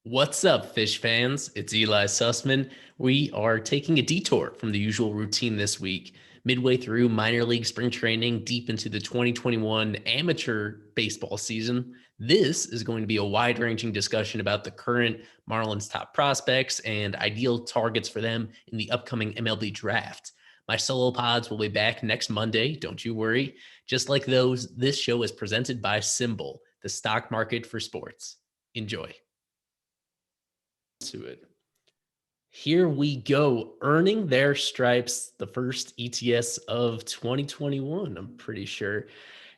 What's up, Fish fans? It's Eli Sussman. We are taking a detour from the usual routine this week, midway through minor league spring training, deep into the 2021 amateur baseball season. This is going to be a wide ranging discussion about the current Marlins top prospects and ideal targets for them in the upcoming MLB draft. My solo pods will be back next Monday, don't you worry. Just like those, this show is presented by Symbol, the stock market for sports. Enjoy. To it. Here we go, earning their stripes, the first ETS of 2021, I'm pretty sure.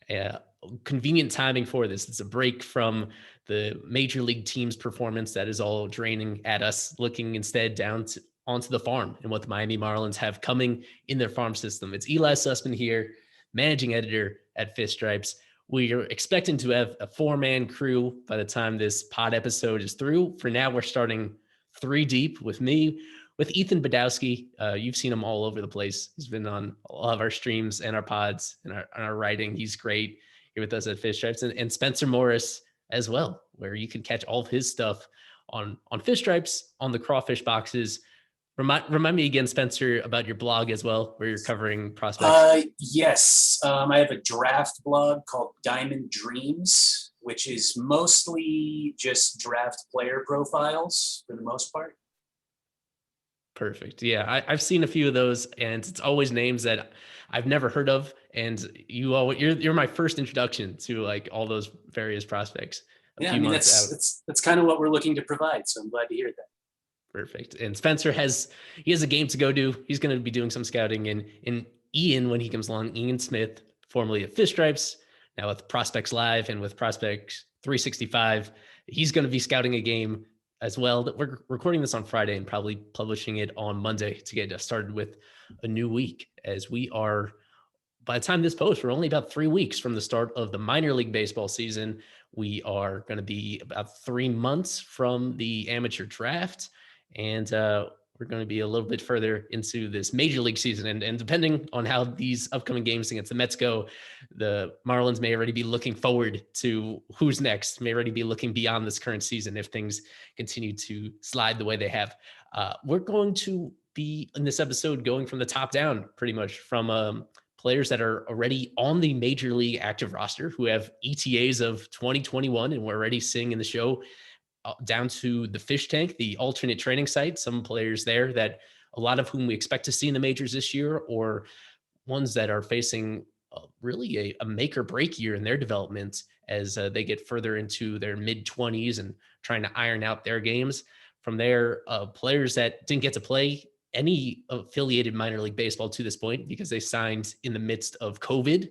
Uh, Convenient timing for this. It's a break from the major league team's performance that is all draining at us, looking instead down onto the farm and what the Miami Marlins have coming in their farm system. It's Eli Sussman here, managing editor at Fish Stripes. We are expecting to have a 4-man crew by the time this pod episode is through. For now, we're starting 3 deep with me, with Ethan Badowski. You've seen him all over the place. He's been on all of our streams and our pods and our writing. He's great here with us at Fish Stripes, and Spencer Morris as well, where you can catch all of his stuff on Fish Stripes, on the Crawfish Boxes. Remind me again, Spencer, about your blog as well, where you're covering prospects. Yes. I have a draft blog called Diamond Dreams, which is mostly just draft player profiles for the most part. Perfect. Yeah, I've seen a few of those, and it's always names that I've never heard of. And you're my first introduction to like all those various prospects a Yeah, I few mean months out. that's kind of what we're looking to provide. So I'm glad to hear that. Perfect. And Spencer has a game to go do. He's going to be doing some scouting, and Ian, when he comes along, Ian Smith, formerly of Fish Stripes, now with Prospects Live and with Prospects 365, he's going to be scouting a game as well. That we're recording this on Friday and probably publishing it on Monday to get started with a new week. As we are, by the time this posts, we're only about 3 weeks from the start of the minor league baseball season. We are going to be about 3 months from the amateur draft, and we're going to be a little bit further into this major league season. And depending on how these upcoming games against the Mets go, the Marlins may already be looking forward to who's next, may already be looking beyond this current season if things continue to slide the way they have. We're going to be in this episode going from the top down, pretty much from players that are already on the major league active roster who have ETAs of 2021, and we're already seeing in the show down to the fish tank, the alternate training site, some players there that a lot of whom we expect to see in the majors this year, or ones that are facing really a make or break year in their development as they get further into their mid 20s and trying to iron out their games. From there, players that didn't get to play any affiliated minor league baseball to this point because they signed in the midst of COVID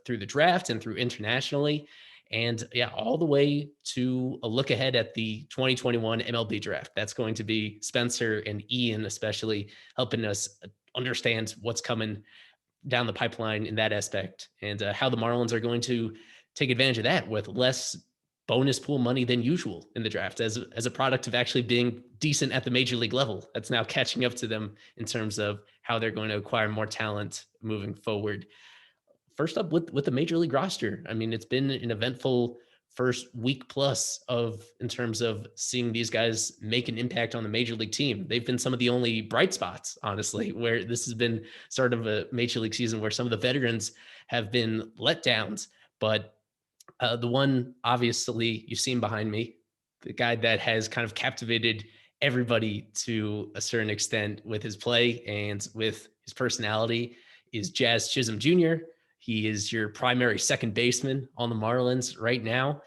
through the draft and through internationally. And yeah, all the way to a look ahead at the 2021 MLB draft. That's going to be Spencer and Ian, especially helping us understand what's coming down the pipeline in that aspect, and how the Marlins are going to take advantage of that with less bonus pool money than usual in the draft as a product of actually being decent at the major league level. That's now catching up to them in terms of how they're going to acquire more talent moving forward. First up with the major league roster. I mean, it's been an eventful first week plus of in terms of seeing these guys make an impact on the major league team. They've been some of the only bright spots, honestly, where this has been sort of a major league season where some of the veterans have been letdowns. But the one, obviously, you've seen behind me, the guy that has kind of captivated everybody to a certain extent with his play and with his personality is Jazz Chisholm Jr. He is your primary second baseman on the Marlins right now.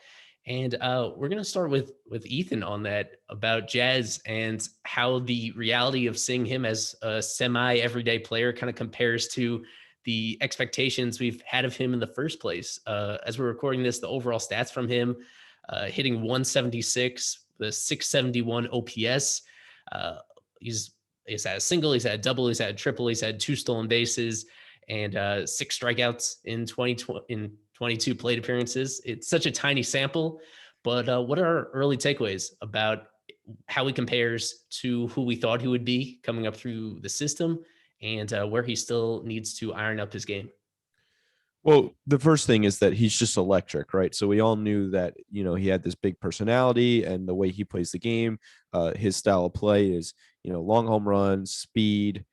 And we're going to start with Ethan on that, about Jazz and how the reality of seeing him as a semi everyday player kind of compares to the expectations we've had of him in the first place. As we're recording this, the overall stats from him, hitting 176, the 671 OPS. He's had a single, he's had a double, he's had a triple, he's had 2 stolen bases, and 6 strikeouts in 22 plate appearances. It's such a tiny sample, but what are our early takeaways about how he compares to who we thought he would be coming up through the system, and where he still needs to iron up his game? Well, the first thing is that he's just electric, right? So we all knew that, he had this big personality and the way he plays the game. His style of play is, long home runs, speed,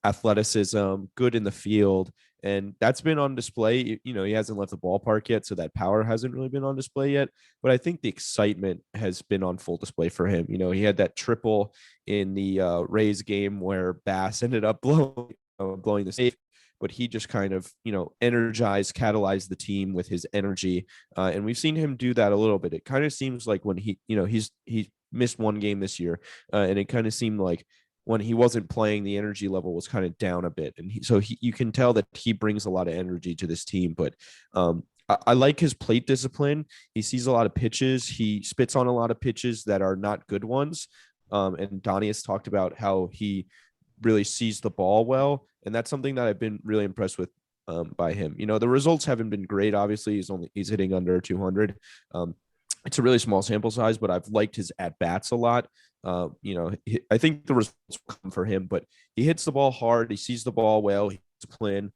athleticism, good in the field. And that's been on display. He hasn't left the ballpark yet, so that power hasn't really been on display yet. But I think the excitement has been on full display for him. He had that triple in the Rays game where Bass ended up blowing the safe, but he just kind of, energized, catalyzed the team with his energy. And we've seen him do that a little bit. It kind of seems like when he missed one game this year, and it kind of seemed like when he wasn't playing, the energy level was kind of down a bit. And you can tell that he brings a lot of energy to this team. But I like his plate discipline. He sees a lot of pitches. He spits on a lot of pitches that are not good ones. And Donnie has talked about how he really sees the ball well. And that's something that I've been really impressed with by him. The results haven't been great. Obviously, he's hitting under 200. It's a really small sample size, but I've liked his at bats a lot. I think the results will come for him, but he hits the ball hard. He sees the ball well. He's disciplined.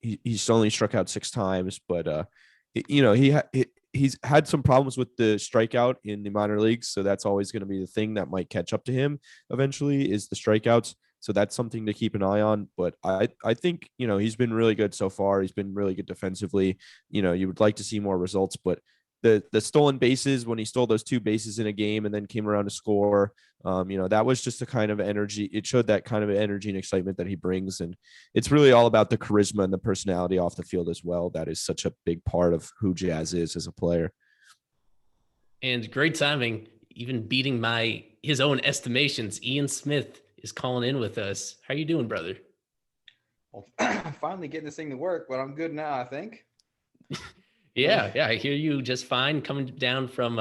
He's only struck out 6 times, but he's had some problems with the strikeout in the minor leagues. So that's always going to be the thing that might catch up to him eventually, is the strikeouts. So that's something to keep an eye on. But I think, he's been really good so far. He's been really good defensively. You would like to see more results, but the stolen bases, when he stole those 2 bases in a game and then came around to score, that was just a kind of energy. It showed that kind of energy and excitement that he brings. And it's really all about the charisma and the personality off the field as well. That is such a big part of who Jazz is as a player. And great timing, even beating his own estimations. Ian Smith is calling in with us. How you doing, brother? Well, I'm finally getting this thing to work, but I'm good now, I think. Yeah, I hear you just fine coming down from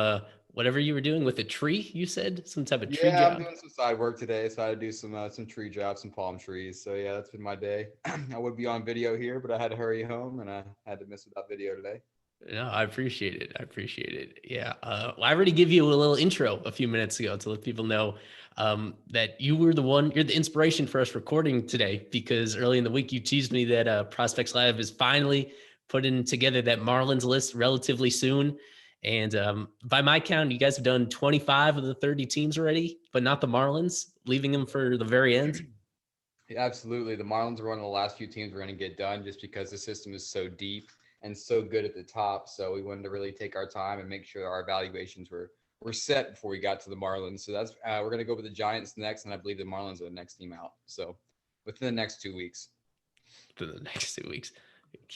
whatever you were doing with a tree, you said? Some type of tree job? I'm doing some side work today, so I had to do some tree jobs, some palm trees. So yeah, that's been my day. I would be on video here, but I had to hurry home and I had to miss without video today. No, I appreciate it. Yeah. Well, I already give you a little intro a few minutes ago to let people know that you're the inspiration for us recording today, because early in the week you teased me that Prospects Live is finally putting together that Marlins list relatively soon. And by my count, you guys have done 25 of the 30 teams already, but not the Marlins, leaving them for the very end. Yeah, absolutely. The Marlins are one of the last few teams we're going to get done just because the system is so deep and so good at the top. So we wanted to really take our time and make sure our evaluations were set before we got to the Marlins. So that's we're going to go with the Giants next, and I believe the Marlins are the next team out. So within the next 2 weeks. For the next 2 weeks.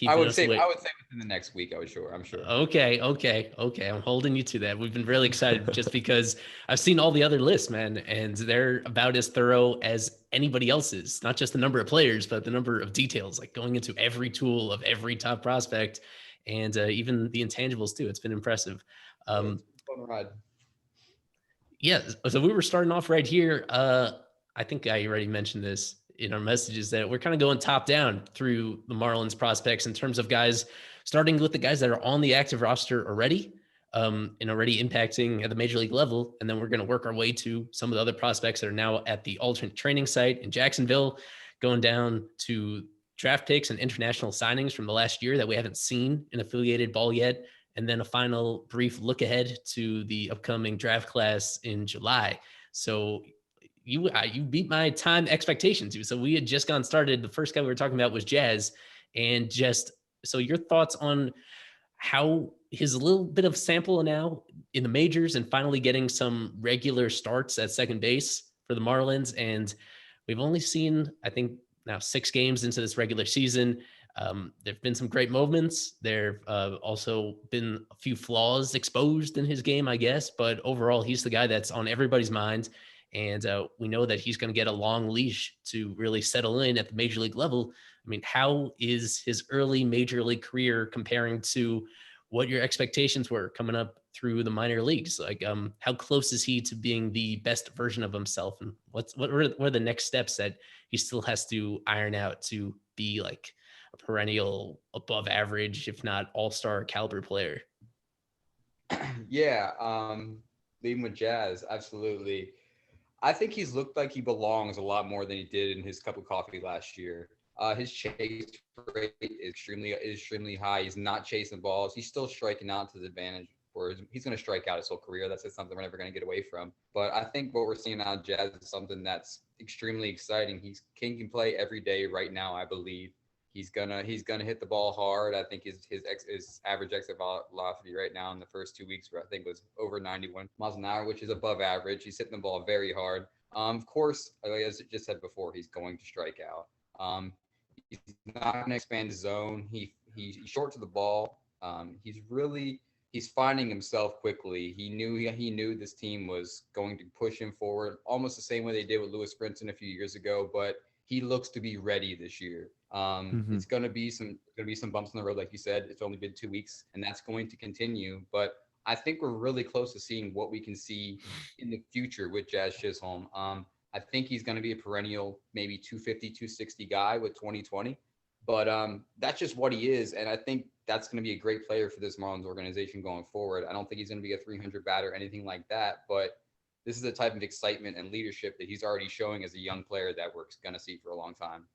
I would say within the next week. I'm sure. Okay. I'm holding you to that. We've been really excited just because I've seen all the other lists, man, and they're about as thorough as anybody else's. Not just the number of players, but the number of details, like going into every tool of every top prospect, and even the intangibles too. It's been impressive. Fun ride. Yeah. So we were starting off right here. I think I already mentioned this in our messages that we're kind of going top down through the Marlins prospects in terms of guys, starting with the guys that are on the active roster already, and already impacting at the major league level. And then we're going to work our way to some of the other prospects that are now at the alternate training site in Jacksonville, going down to draft picks and international signings from the last year that we haven't seen in affiliated ball yet. And then a final brief look ahead to the upcoming draft class in July. So you beat my time expectations. So we had just gotten started. The first guy we were talking about was Jazz. And just so your thoughts on how his little bit of sample now in the majors and finally getting some regular starts at second base for the Marlins. And we've only seen, I think, now 6 games into this regular season. There've been some great moments. There've also been a few flaws exposed in his game, I guess. But overall, he's the guy that's on everybody's mind. And we know that he's going to get a long leash to really settle in at the major league level. I mean, how is his early major league career comparing to what your expectations were coming up through the minor leagues? Like, how close is he to being the best version of himself? And what are the next steps that he still has to iron out to be like a perennial above average, if not all-star caliber player? Yeah. Leading with Jazz. Absolutely. I think he's looked like he belongs a lot more than he did in his cup of coffee last year. His chase rate is extremely high. He's not chasing balls. He's still striking out to his advantage. He's going to strike out his whole career. That's just something we're never going to get away from. But I think what we're seeing now in Jazz is something that's extremely exciting. He can play every day right now, I believe. He's gonna hit the ball hard. I think his average exit velocity right now in the first 2 weeks, I think, was over 91 miles an hour, which is above average. He's hitting the ball very hard. Of course, as I just said before, he's going to strike out. He's not going to expand his zone. He's short to the ball. He's finding himself quickly. He knew this team was going to push him forward, almost the same way they did with Lewis Brinson a few years ago. But he looks to be ready this year. It's going to be some bumps in the road, like you said. It's only been 2 weeks, and that's going to continue. But I think we're really close to seeing what we can see in the future with Jazz Chisholm. I think he's going to be a perennial, maybe 250, 260 guy with 2020. But that's just what he is, and I think that's going to be a great player for this Marlins organization going forward. I don't think he's going to be a 300 batter or anything like that, but this is the type of excitement and leadership that he's already showing as a young player that we're going to see for a long time.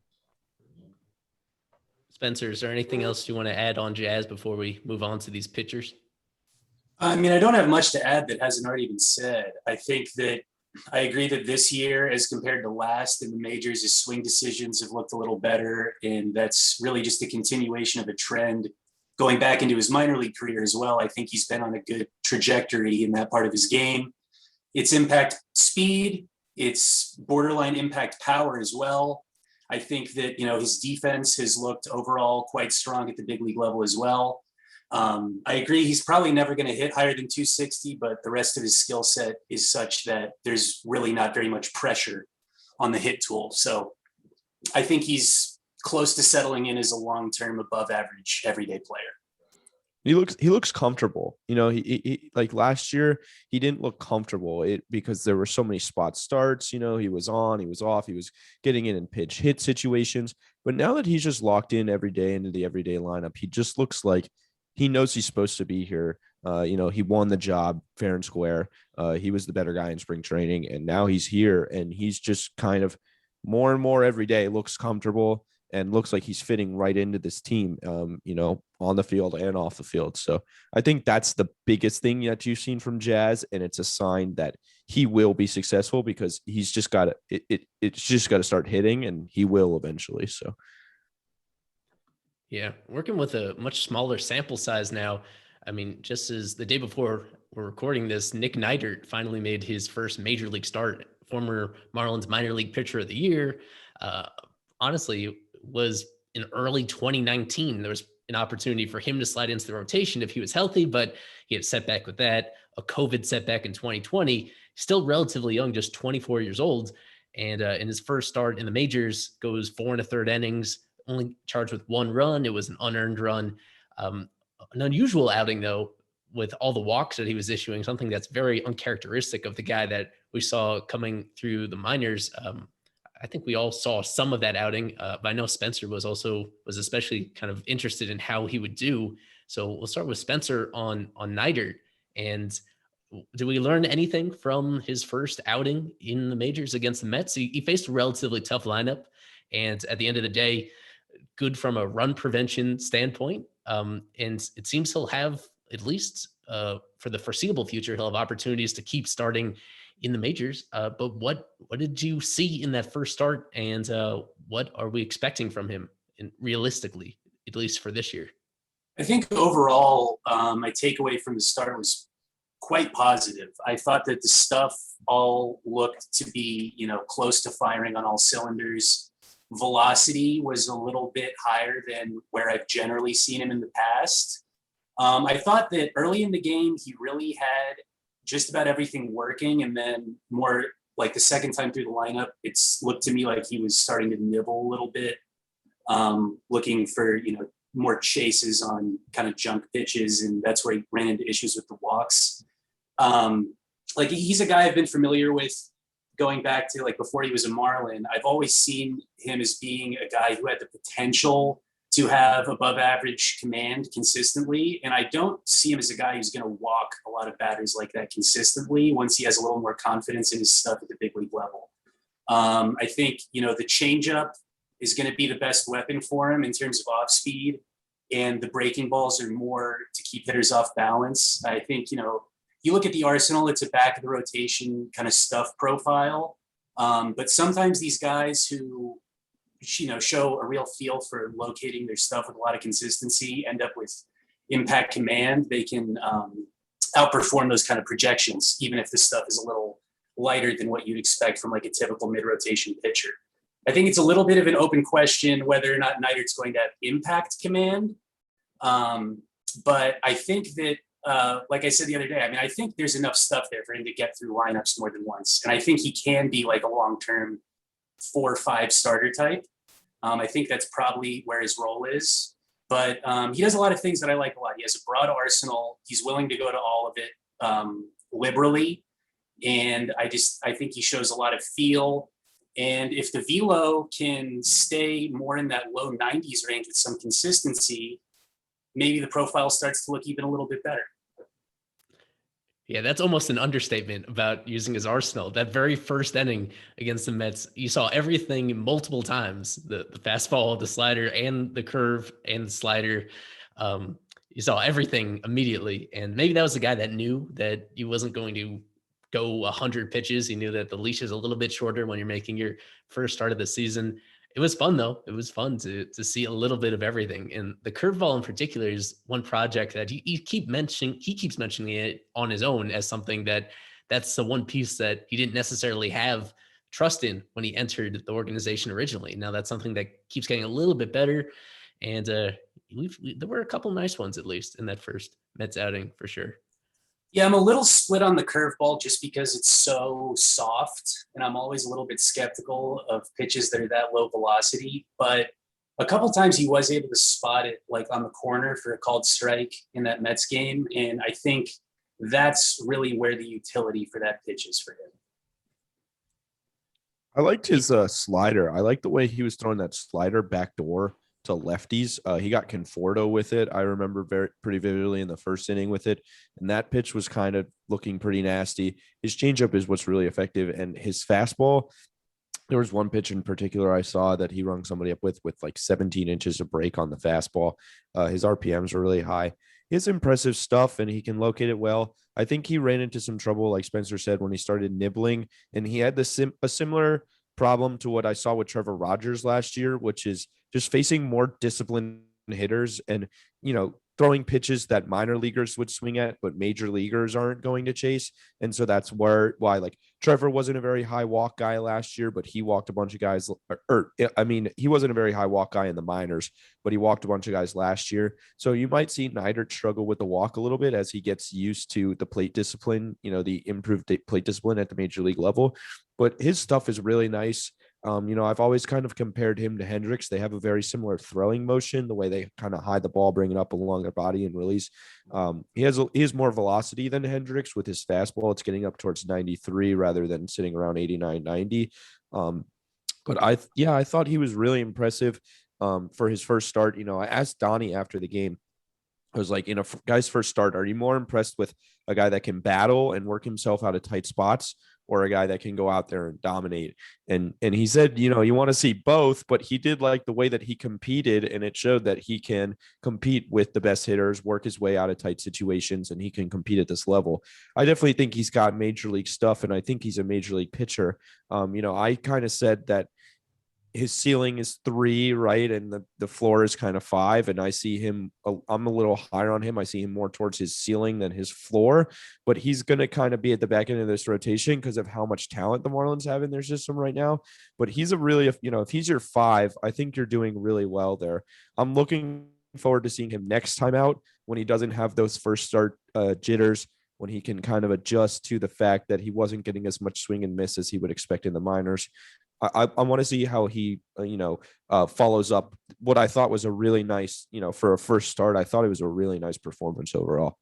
Spencer, is there anything else you want to add on Jazz before we move on to these pitchers? I mean, I don't have much to add that hasn't already been said. I think that I agree that this year, as compared to last in the majors, his swing decisions have looked a little better. And that's really just a continuation of a trend going back into his minor league career as well. I think he's been on a good trajectory in that part of his game. It's impact speed, it's borderline impact power as well. I think that, his defense has looked overall quite strong at the big league level as well. I agree. He's probably never going to hit higher than 260, but the rest of his skill set is such that there's really not very much pressure on the hit tool. So I think he's close to settling in as a long-term above average everyday player. He looks comfortable. He like last year, he didn't look comfortable because there were so many spot starts. He was on, he was off, he was getting in pitch hit situations. But now that he's just locked in every day into the everyday lineup, he just looks like he knows he's supposed to be here. He won the job fair and square. He was the better guy in spring training, and now he's here, and he's just kind of more and more every day looks comfortable and looks like he's fitting right into this team, on the field and off the field. So I think that's the biggest thing that you've seen from Jazz, and it's a sign that he will be successful because he's just got to it's just got to start hitting, and he will eventually. So. Yeah, working with a much smaller sample size now. I mean, just as the day before we're recording this, Nick Neidert finally made his first major league start. Former Marlins minor league pitcher of the year. Honestly, was in early 2019. There was an opportunity for him to slide into the rotation if he was healthy, but he had a setback with that, a COVID setback in 2020. Still relatively young, just 24 years old. And in his first start in the majors, goes 4 1/3 innings, only charged with 1 run. It was an unearned run. An unusual outing, though, with all the walks that he was issuing, something that's very uncharacteristic of the guy that we saw coming through the minors. I think we all saw some of that outing, but I know Spencer was especially kind of interested in how he would do. So we'll start with Spencer on Neidert. And do we learn anything from his first outing in the majors against the Mets? He faced a relatively tough lineup, and at the end of the day, good from a run prevention standpoint. And it seems he'll have, at least for the foreseeable future, he'll have opportunities to keep starting in the majors. But what did you see in that first start, and what are we expecting from him realistically, at least for this year? I think overall, my takeaway from the start was quite positive. I thought that the stuff all looked to be, close to firing on all cylinders. Velocity was a little bit higher than where I've generally seen him in the past. I thought that early in the game, he really had just about everything working. And then more like the second time through the lineup, it's looked to me like he was starting to nibble a little bit, looking for, more chases on kind of junk pitches. And that's where he ran into issues with the walks. He's a guy I've been familiar with going back to before he was a Marlin. I've always seen him as being a guy who had the potential to have above average command consistently. And I don't see him as a guy who's going to walk a lot of batters like that consistently once he has a little more confidence in his stuff at the big league level. I think, the changeup is going to be the best weapon for him in terms of off speed. And the breaking balls are more to keep hitters off balance. I think, you look at the arsenal, it's a back of the rotation kind of stuff profile. But sometimes these guys who, show a real feel for locating their stuff with a lot of consistency end up with impact command. They can outperform those kind of projections, even if this stuff is a little lighter than what you'd expect from like a typical mid-rotation pitcher. I think it's a little bit of an open question whether or not Neidert's going to have impact command. But I think that, like I said the other day, I think there's enough stuff there for him to get through lineups more than once. And I think he can be like a long-term 4 or 5 starter type. I think that's probably where his role is. But he does a lot of things that I like a lot. He has a broad arsenal. He's willing to go to all of it liberally. And I think he shows a lot of feel. And if the velo can stay more in that low 90s range with some consistency, maybe the profile starts to look even a little bit better. Yeah, that's almost an understatement about using his arsenal. That very first inning against the Mets, you saw everything multiple times, the fastball, the slider, and the curve and the slider. You saw everything immediately. And maybe that was the guy that knew that he wasn't going to go 100 pitches. He knew that the leash is a little bit shorter when you're making your first start of the season. It was fun, though. It was fun to see a little bit of everything. And the curveball in particular is one project that he keeps mentioning it on his own as something that's the one piece that he didn't necessarily have trust in when he entered the organization originally. Now that's something that keeps getting a little bit better. And there were a couple nice ones, at least, in that first Mets outing for sure. Yeah, I'm a little split on the curveball just because it's so soft, and I'm always a little bit skeptical of pitches that are that low velocity. But a couple times he was able to spot it like on the corner for a called strike in that Mets game, and I think that's really where the utility for that pitch is for him. I liked his slider. I like the way he was throwing that slider backdoor to lefties. He got Conforto with it. I remember pretty vividly in the first inning with it. And that pitch was kind of looking pretty nasty. His changeup is what's really effective. And his fastball, there was one pitch in particular I saw that he rung somebody up with like 17 inches of break on the fastball. His RPMs are really high. He has impressive stuff and he can locate it well. I think he ran into some trouble, like Spencer said, when he started nibbling. And he had a similar problem to what I saw with Trevor Rogers last year, which is just facing more disciplined hitters and, throwing pitches that minor leaguers would swing at, but major leaguers aren't going to chase. And so that's why like Trevor wasn't a very high walk guy last year, but he walked a bunch of guys, he wasn't a very high walk guy in the minors, but he walked a bunch of guys last year. So you might see Neidert struggle with the walk a little bit as he gets used to the plate discipline, the improved plate discipline at the major league level. But his stuff is really nice. I've always kind of compared him to Hendricks. They have a very similar throwing motion, the way they kind of hide the ball, bring it up along their body and release. He has more velocity than Hendricks with his fastball. It's getting up towards 93 rather than sitting around 89, 90. But I thought he was really impressive for his first start. I asked Donnie after the game, I was like, in a guy's first start, are you more impressed with a guy that can battle and work himself out of tight spots, or a guy that can go out there and dominate? And he said, you want to see both, but he did like the way that he competed, and it showed that he can compete with the best hitters, work his way out of tight situations, and he can compete at this level. I definitely think he's got major league stuff, and I think he's a major league pitcher. I kind of said that his ceiling is 3, right? And the floor is kind of 5. And I see him, I'm a little higher on him. I see him more towards his ceiling than his floor, but he's going to kind of be at the back end of this rotation because of how much talent the Marlins have in their system right now. But he's if he's your 5, I think you're doing really well there. I'm looking forward to seeing him next time out when he doesn't have those first start jitters, when he can kind of adjust to the fact that he wasn't getting as much swing and miss as he would expect in the minors. I want to see how he, follows up what I thought was a really nice, for a first start. I thought it was a really nice performance overall.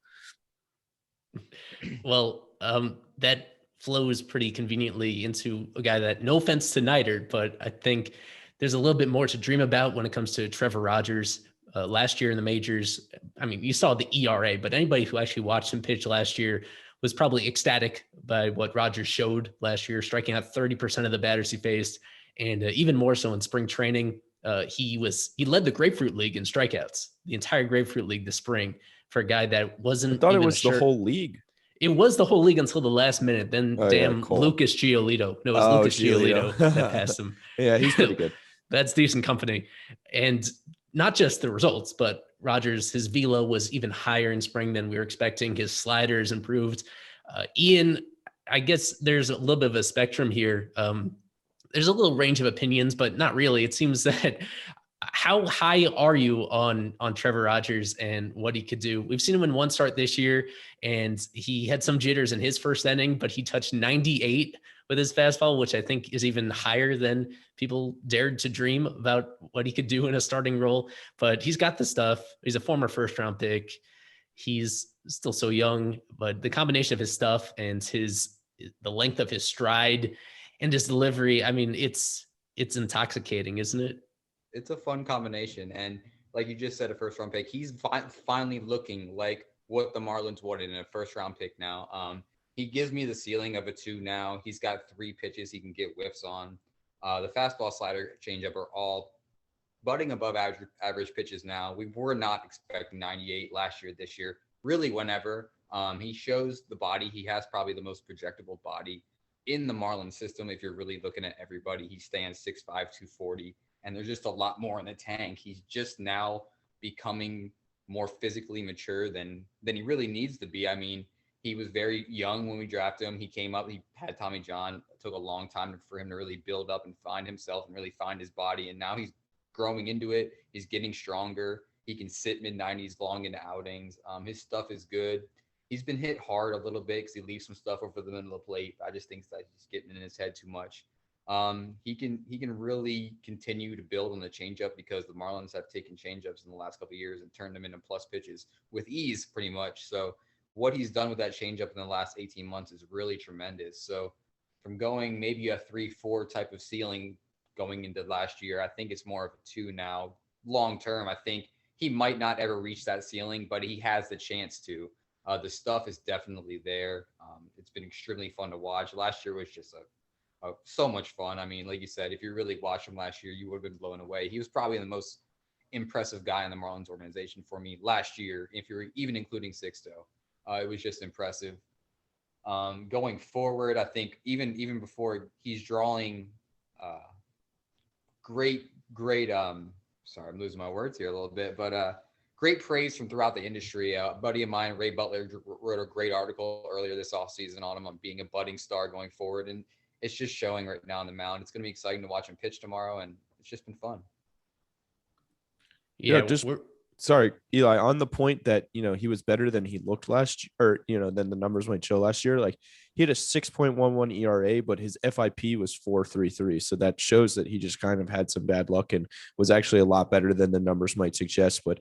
Well, that flows pretty conveniently into a guy that, no offense to Neidert, but I think there's a little bit more to dream about when it comes to Trevor Rogers. Last year in the majors, you saw the ERA, but anybody who actually watched him pitch last year was probably ecstatic by what Rogers showed last year, striking out 30% of the batters he faced, and even more so in spring training. he led the Grapefruit League in strikeouts, the entire Grapefruit League this spring, for a guy that I wasn't thought it even was the whole league. It was the whole league until the last minute. Then Oh, yeah, damn Cole. Lucas Giolito. No, it was Oh, Lucas Giolito that passed him. Yeah, he's pretty good. That's decent company. And not just the results, but Rogers, his velo was even higher in spring than we were expecting. His sliders improved. Ian, I guess there's a little bit of a spectrum here. There's a little range of opinions, but not really. It seems that how high are you on Trevor Rogers and what he could do? We've seen him in one start this year, and he had some jitters in his first inning, but he touched 98 with his fastball, which I think is even higher than people dared to dream about what he could do in a starting role. But he's got the stuff. He's a former first-round pick. He's still so young, but the combination of his stuff and the length of his stride and his delivery, I mean, it's intoxicating, isn't it? It's a fun combination. And like you just said, a first round pick, he's finally looking like what the Marlins wanted in a first round pick now. He gives me the ceiling of a 2 now. He's got 3 pitches he can get whiffs on. The fastball, slider, changeup are all butting above average pitches now. We were not expecting 98 last year, this year, really whenever. He shows the body. He has probably the most projectable body in the Marlins system. If you're really looking at everybody, he stands 6'5", 240. And there's just a lot more in the tank. He's just now becoming more physically mature than he really needs to be. I mean, he was very young when we drafted him. He came up, he had Tommy John. It took a long time for him to really build up and find himself and really find his body. And now he's growing into it. He's getting stronger. He can sit mid-90s long into outings. His stuff is good. He's been hit hard a little bit because he leaves some stuff over the middle of the plate. I just think that he's getting in his head too much. He can really continue to build on the changeup because the Marlins have taken changeups in the last couple of years and turned them into plus pitches with ease, pretty much. So what he's done with that changeup in the last 18 months is really tremendous. So from going maybe a 3-4 type of ceiling going into last year, I think it's more of a 2 now. Long term, I think he might not ever reach that ceiling, but he has the chance to. The stuff is definitely there. It's been extremely fun to watch. Last year was just so much fun. I mean, like you said, if you really watched him last year, you would have been blown away. He was probably the most impressive guy in the Marlins organization for me last year, if you're even including Sixto. It was just impressive. Going forward, I think even before he's drawing great sorry, I'm losing my words here a little bit, but great praise from throughout the industry. A buddy of mine, Ray Butler, wrote a great article earlier this offseason on him on being a budding star going forward. And it's just showing right now on the mound. It's going to be exciting to watch him pitch tomorrow, and it's just been fun. Yeah, sorry, Eli, on the point that, he was better than he looked last year, or, than the numbers might show last year. Like, he had a 6.11 ERA, but his FIP was 4.33. So that shows that he just kind of had some bad luck and was actually a lot better than the numbers might suggest. But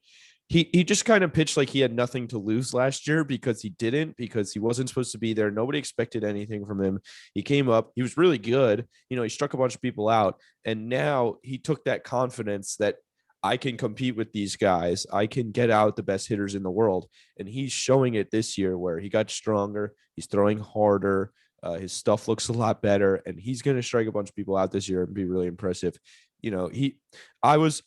he just kind of pitched like he had nothing to lose last year because he wasn't supposed to be there. Nobody expected anything from him. He came up, he was really good. He struck a bunch of people out. And now he took that confidence that I can compete with these guys. I can get out the best hitters in the world. And he's showing it this year where he got stronger. He's throwing harder. His stuff looks a lot better. And he's going to strike a bunch of people out this year and be really impressive. I was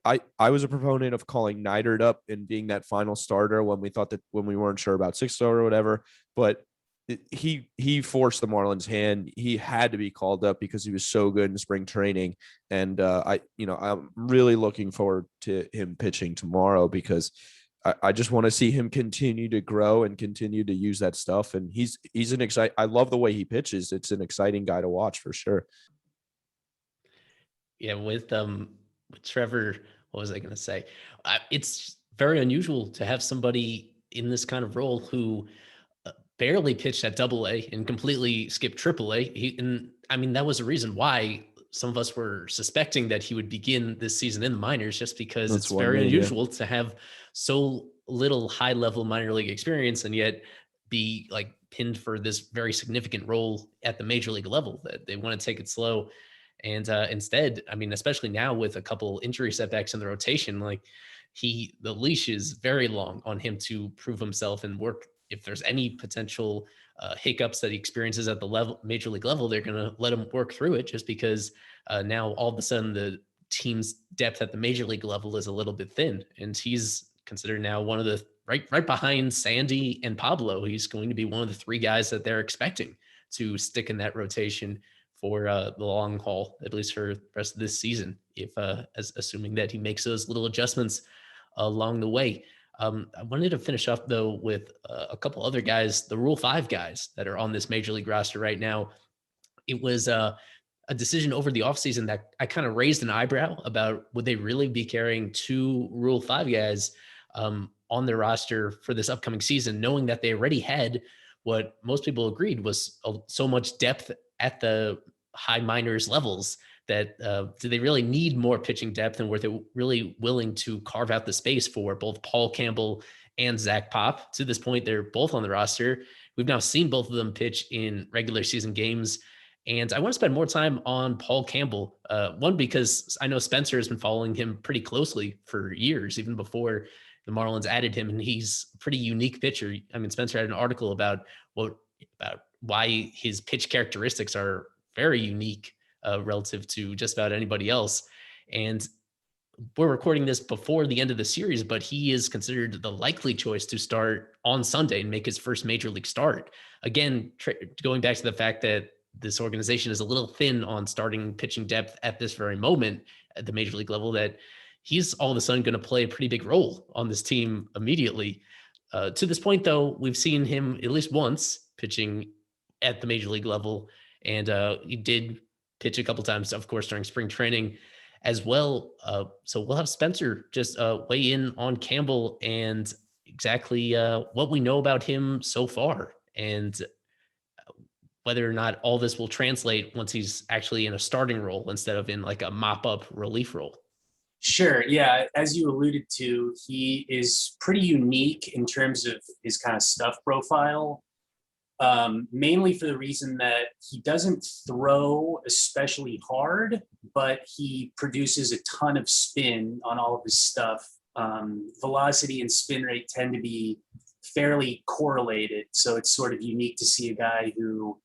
a proponent of calling Neidert up and being that final starter when we weren't sure about Sixto or whatever, but he forced the Marlins' hand. He had to be called up because he was so good in spring training. And I'm really looking forward to him pitching tomorrow because I just want to see him continue to grow and continue to use that stuff. And he's I love the way he pitches. It's an exciting guy to watch for sure. Yeah, with Trevor, what was I going to say? It's very unusual to have somebody in this kind of role who barely pitched at Double-A and completely skipped Triple-A. That was a reason why some of us were suspecting that he would begin this season in the minors, just because it's very unusual to have so little high-level minor league experience and yet be like pinned for this very significant role at the major league level. That they want to take it slow. And instead, especially now with a couple injury setbacks in the rotation, the leash is very long on him to prove himself and work. If there's any potential hiccups that he experiences at the major league level, they're going to let him work through it, just because now all of a sudden the team's depth at the major league level is a little bit thin, and he's considered now one of the right behind Sandy and Pablo. He's going to be one of the 3 guys that they're expecting to stick in that rotation for the long haul, at least for the rest of this season, if assuming that he makes those little adjustments along the way. I wanted to finish up though with a couple other guys, the Rule 5 guys that are on this major league roster right now. It was a decision over the offseason that I kind of raised an eyebrow about, would they really be carrying 2 Rule 5 guys on their roster for this upcoming season, knowing that they already had what most people agreed was so much depth at the high minors levels, that do they really need more pitching depth, and were they really willing to carve out the space for both Paul Campbell and Zach Pop? To this point, they're both on the roster. We've now seen both of them pitch in regular season games. And I want to spend more time on Paul Campbell. One, because I know Spencer has been following him pretty closely for years, even before the Marlins added him, and he's a pretty unique pitcher. I mean, Spencer had an article about why his pitch characteristics are very unique relative to just about anybody else. And we're recording this before the end of the series, but he is considered the likely choice to start on Sunday and make his first major league start. Again, going back to the fact that this organization is a little thin on starting pitching depth at this very moment at the major league level, that he's all of a sudden going to play a pretty big role on this team immediately. To this point, though, we've seen him at least once pitching at the major league level, and he did pitch a couple times, of course, during spring training as well. So we'll have Spencer just weigh in on Campbell and exactly what we know about him so far, and whether or not all this will translate once he's actually in a starting role instead of in like a mop-up relief role. Sure. Yeah. As you alluded to, he is pretty unique in terms of his kind of stuff profile, mainly for the reason that he doesn't throw especially hard, but he produces a ton of spin on all of his stuff. Velocity and spin rate tend to be fairly correlated. So it's sort of unique to see a guy who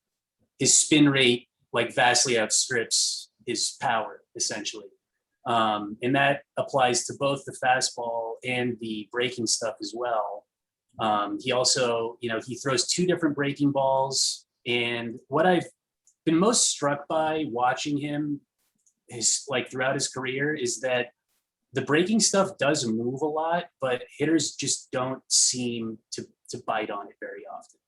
his spin rate like vastly outstrips his power, essentially. And that applies to both the fastball and the breaking stuff as well. He also, he throws 2 different breaking balls. And what I've been most struck by watching him is like throughout his career is that the breaking stuff does move a lot, but hitters just don't seem to bite on it very often.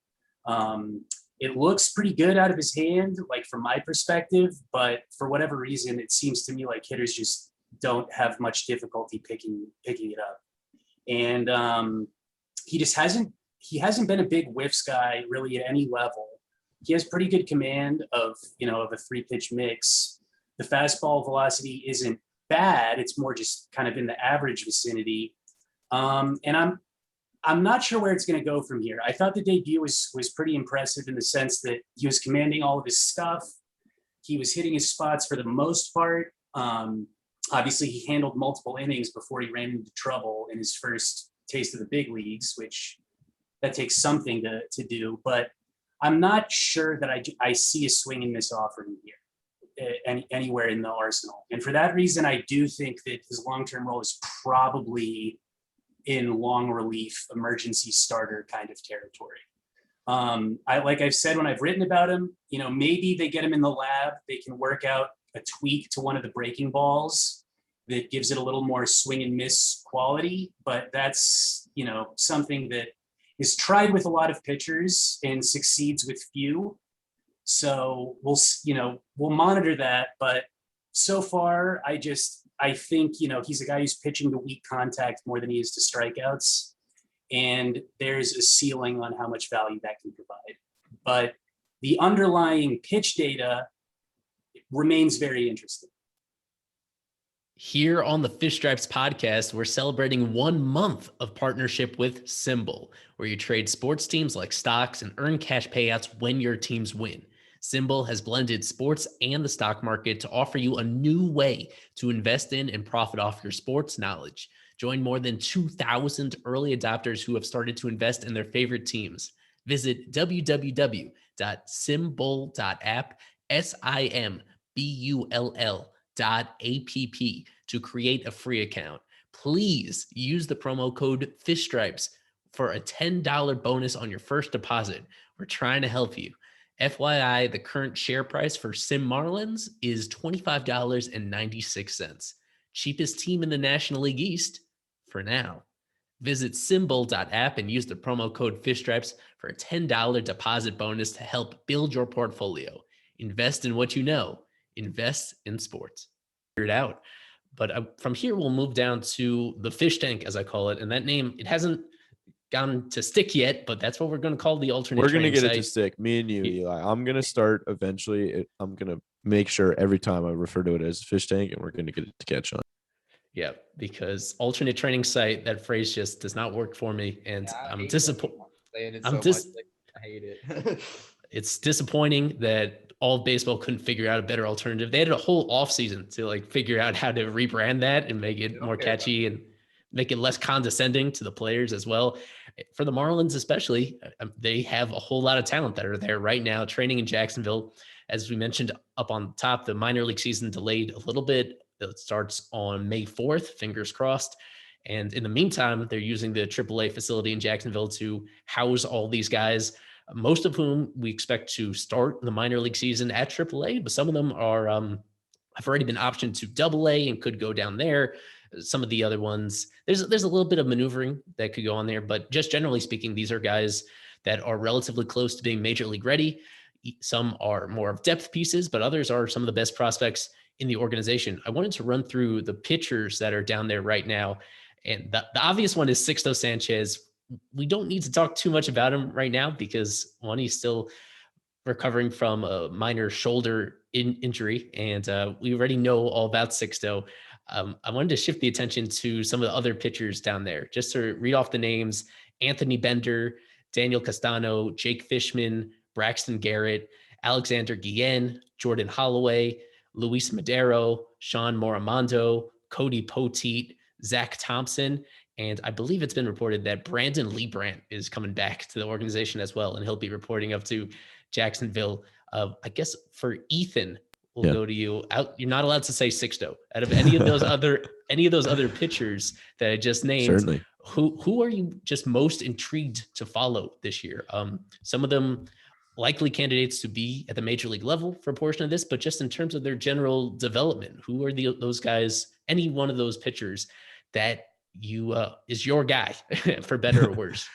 It looks pretty good out of his hand, like from my perspective, but for whatever reason, it seems to me like hitters just don't have much difficulty picking it up. And he hasn't been a big whiffs guy really at any level. He has pretty good command of a 3-pitch mix. The fastball velocity isn't bad. It's more just kind of in the average vicinity. And I'm not sure where it's going to go from here. I thought the debut was pretty impressive in the sense that he was commanding all of his stuff. He was hitting his spots for the most part. Obviously, he handled multiple innings before he ran into trouble in his first taste of the big leagues, which that takes something to do. But I'm not sure that I see a swing and miss offering here anywhere in the arsenal. And for that reason, I do think that his long-term role is probably in long relief, emergency starter kind of territory. Like I've said when I've written about him, maybe they get him in the lab, they can work out a tweak to one of the breaking balls that gives it a little more swing and miss quality. But that's, something that is tried with a lot of pitchers and succeeds with few. So we'll monitor that. But so far, I think, he's a guy who's pitching to weak contact more than he is to strikeouts. And there's a ceiling on how much value that can provide. But the underlying pitch data remains very interesting. Here on the Fish Stripes podcast, we're celebrating 1 month of partnership with Symbol, where you trade sports teams like stocks and earn cash payouts when your teams win. Symbol has blended sports and the stock market to offer you a new way to invest in and profit off your sports knowledge. Join more than 2,000 early adopters who have started to invest in their favorite teams. Visit www.symbol.app, SIMBULL.app to create a free account. Please use the promo code FISHSTRIPES for a $10 bonus on your first deposit. We're trying to help you. FYI, the current share price for Sim Marlins is $25.96. Cheapest team in the National League East for now. Visit symbol.app and use the promo code FISHSTRIPES for a $10 deposit bonus to help build your portfolio. Invest in what you know. Invest in sports. Figure it out. But from here, we'll move down to the fish tank, as I call it. And that name, it hasn't gone to stick yet, but that's what we're going to call the alternate. We're going to get site. it to stick. Me and you, Eli. I'm going to start eventually. I'm going to make sure every time I refer to it as fish tank, and we're going to get it to catch on. Yeah, because alternate training site, that phrase just does not work for me. And I'm disappointed. I hate it. It's disappointing that all of baseball couldn't figure out a better alternative. They had a whole offseason to like figure out how to rebrand that and make it more catchy and make it less condescending to the players as well. For the Marlins especially, they have a whole lot of talent that are there right now training in Jacksonville. As we mentioned up on top, the minor league season delayed a little bit. It starts on May 4th, fingers crossed. And in the meantime, they're using the AAA facility in Jacksonville to house all these guys, most of whom we expect to start the minor league season at AAA, but some of them are have already been optioned to AA and could go down there. Some of the other ones, there's a little bit of maneuvering that could go on there, but just generally speaking, these are guys that are relatively close to being major league ready. Some are more of depth pieces, but others are some of the best prospects in the organization. I wanted to run through the pitchers that are down there right now. And the obvious one is Sixto Sanchez. We don't need to talk too much about him right now because one, he's still recovering from a minor shoulder injury. And we already know all about Sixto. I wanted to shift the attention to some of the other pitchers down there, just to read off the names: Anthony Bender, Daniel Castano, Jake Fishman, Braxton Garrett, Alexander Guillen, Jordan Holloway, Luis Madero, Sean Moramondo, Cody Poteet, Zach Thompson, and I believe it's been reported that Brandon Liebrandt is coming back to the organization as well, and he'll be reporting up to Jacksonville. I guess for Ethan, we'll go to you. You're not allowed to say Sixto. Out of any of those other pitchers that I just named, certainly, who are you just most intrigued to follow this year? Some of them likely candidates to be at the major league level for a portion of this, but just in terms of their general development, who are those guys? Any one of those pitchers that you is your guy for better or worse?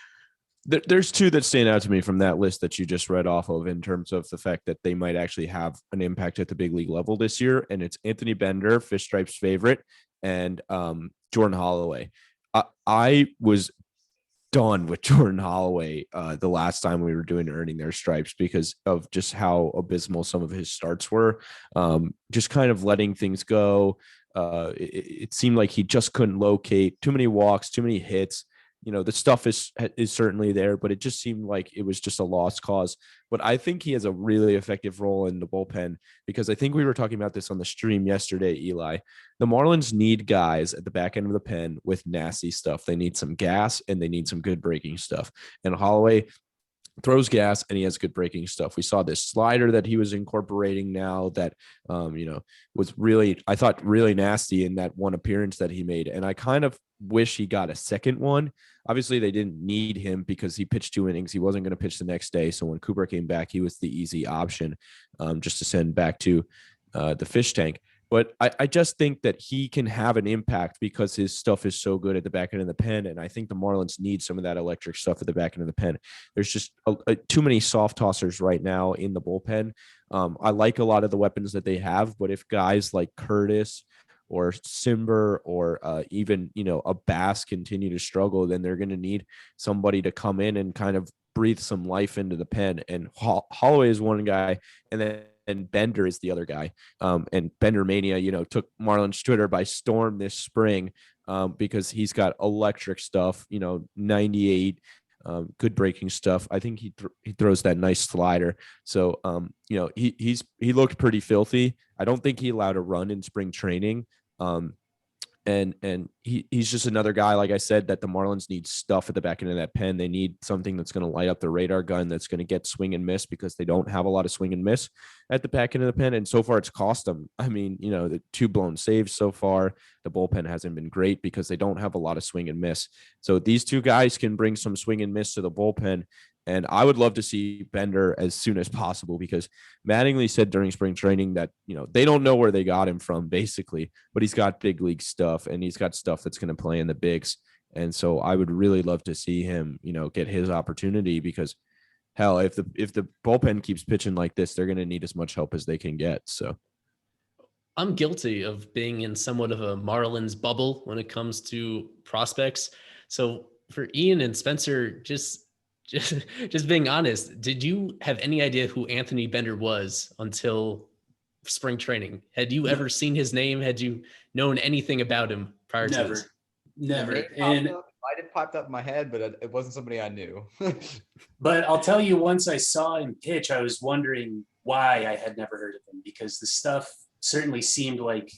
There's two that stand out to me from that list that you just read off of in terms of the fact that they might actually have an impact at the big league level this year. And it's Anthony Bender, Fish Stripes favorite, and Jordan Holloway. I was done with Jordan Holloway the last time we were doing Earning Their Stripes because of just how abysmal some of his starts were. Just kind of letting things go. It seemed like he just couldn't locate. Too many walks, too many hits. You know, the stuff is certainly there, but it just seemed like it was just a lost cause. But I think he has a really effective role in the bullpen because I think we were talking about this on the stream yesterday, Eli. The Marlins need guys at the back end of the pen with nasty stuff. They need some gas and they need some good breaking stuff. And Holloway throws gas and he has good breaking stuff. We saw this slider that he was incorporating now that, was really, I thought, really nasty in that one appearance that he made. And I kind of wish he got a second one. Obviously, they didn't need him because he pitched 2 innings. He wasn't going to pitch the next day. So when Cooper came back, he was the easy option just to send back to the fish tank. But I just think that he can have an impact because his stuff is so good at the back end of the pen. And I think the Marlins need some of that electric stuff at the back end of the pen. There's just too many soft tossers right now in the bullpen. I like a lot of the weapons that they have, but if guys like Curtis or Simber or even, a Bass continue to struggle, then they're going to need somebody to come in and kind of breathe some life into the pen. And Holloway is one guy, and Bender is the other guy. And Bender Mania, took Marlins Twitter by storm this spring because he's got electric stuff, 98, good breaking stuff. I think he throws that nice slider. So, he looked pretty filthy. I don't think he allowed a run in spring training. And he's just another guy, like I said, that the Marlins need stuff at the back end of that pen. They need something that's going to light up the radar gun, that's going to get swing and miss, because they don't have a lot of swing and miss at the back end of the pen. And so far it's cost them. I mean, the 2 blown saves so far. The bullpen hasn't been great because they don't have a lot of swing and miss. So these 2 guys can bring some swing and miss to the bullpen. And I would love to see Bender as soon as possible, because Mattingly said during spring training that, they don't know where they got him from, basically, but he's got big league stuff, and he's got stuff that's going to play in the bigs. And so I would really love to see him, get his opportunity, because hell, if the bullpen keeps pitching like this, they're going to need as much help as they can get. So I'm guilty of being in somewhat of a Marlins bubble when it comes to prospects. So for Ian and Spencer, just being honest, did you have any idea who Anthony Bender was until spring training? Had you ever seen his name? Had you known anything about him prior to this? Never. It And might have popped up in my head, but it wasn't somebody I knew. but I'll tell you, once I saw him pitch, I was wondering why I had never heard of him, because the stuff certainly seemed like,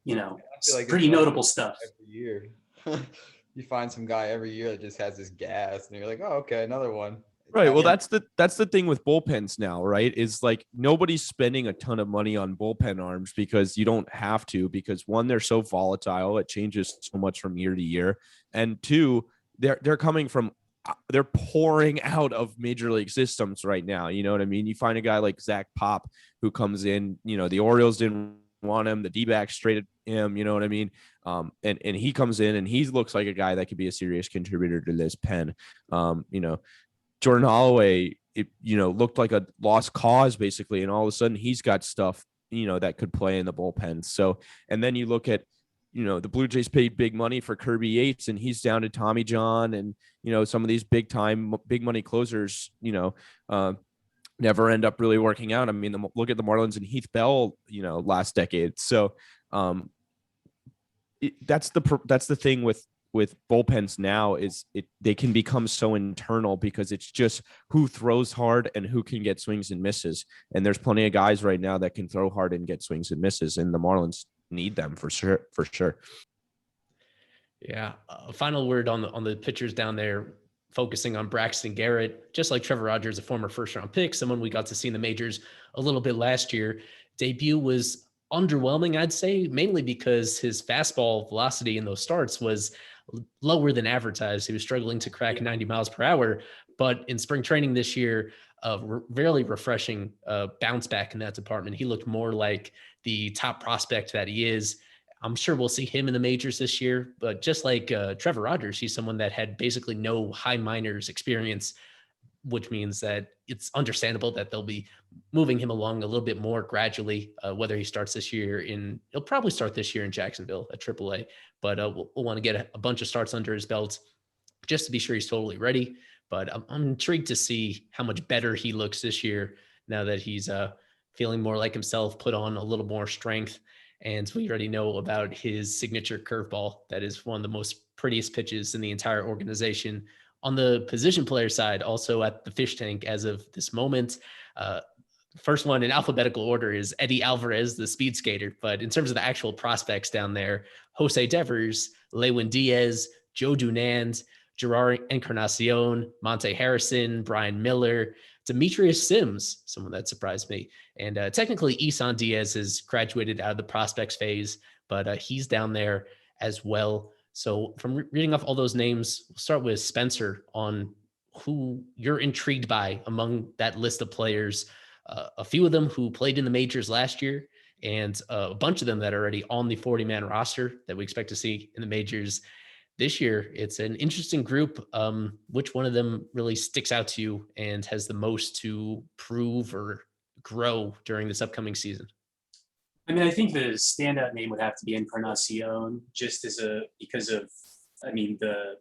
I feel like pretty it's like notable stuff. every year. You find some guy every year that just has this gas, and you're like, oh, okay, another one. right. Well, that's the thing with bullpens now, right? Is like nobody's spending a ton of money on bullpen arms, because you don't have to, because 1, they're so volatile, it changes so much from year to year, and 2, they're coming from, they're pouring out of major league systems right now. You know what I mean? You find a guy like Zach Pop who comes in, the Orioles didn't want him, the D-backs traded him, you know what I mean? And he comes in and he looks like a guy that could be a serious contributor to this pen. Jordan Holloway, looked like a lost cause basically, and all of a sudden he's got stuff, that could play in the bullpen. So, and then you look at, the Blue Jays paid big money for Kirby Yates, and he's down to Tommy John, and some of these big money closers, never end up really working out. I mean, look at the Marlins and Heath Bell, last decade. So that's the thing with bullpens now, is they can become so internal, because it's just who throws hard and who can get swings and misses. And there's plenty of guys right now that can throw hard and get swings and misses, and the Marlins need them for sure. Yeah. Final word on the pitchers down there, focusing on Braxton Garrett. Just like Trevor Rogers, a former first-round pick, someone we got to see in the majors a little bit last year. Debut was underwhelming, I'd say, mainly because his fastball velocity in those starts was lower than advertised. He was struggling to crack 90 miles per hour. But in spring training this year, really refreshing bounce back in that department. He looked more like the top prospect that he is. I'm sure we'll see him in the majors this year, but just like Trevor Rogers, he's someone that had basically no high minors experience, which means that it's understandable that they'll be moving him along a little bit more gradually. Whether he starts this year he'll probably start this year in Jacksonville at AAA, but we'll want to get a bunch of starts under his belt just to be sure he's totally ready. But I'm intrigued to see how much better he looks this year now that he's feeling more like himself, put on a little more strength. And we already know about his signature curveball. That is one of the most prettiest pitches in the entire organization. On the position player side, also at the fish tank as of this moment, first one in alphabetical order is Eddie Alvarez, the speed skater. But in terms of the actual prospects down there, Jose Devers, Lewin Diaz, Joe Dunand, Gerard Encarnacion, Monte Harrison, Brian Miller, Demetrius Sims, someone that surprised me. And technically, Isan Diaz has graduated out of the prospects phase, but he's down there as well. So from reading off all those names, we'll start with Spencer on who you're intrigued by among that list of players. A few of them who played in the majors last year, and a bunch of them that are already on the 40-man roster that we expect to see in the majors this year. It's an interesting group. Which one of them really sticks out to you and has the most to prove or grow during this upcoming season? I mean, I think the standout name would have to be Encarnacion, just because of the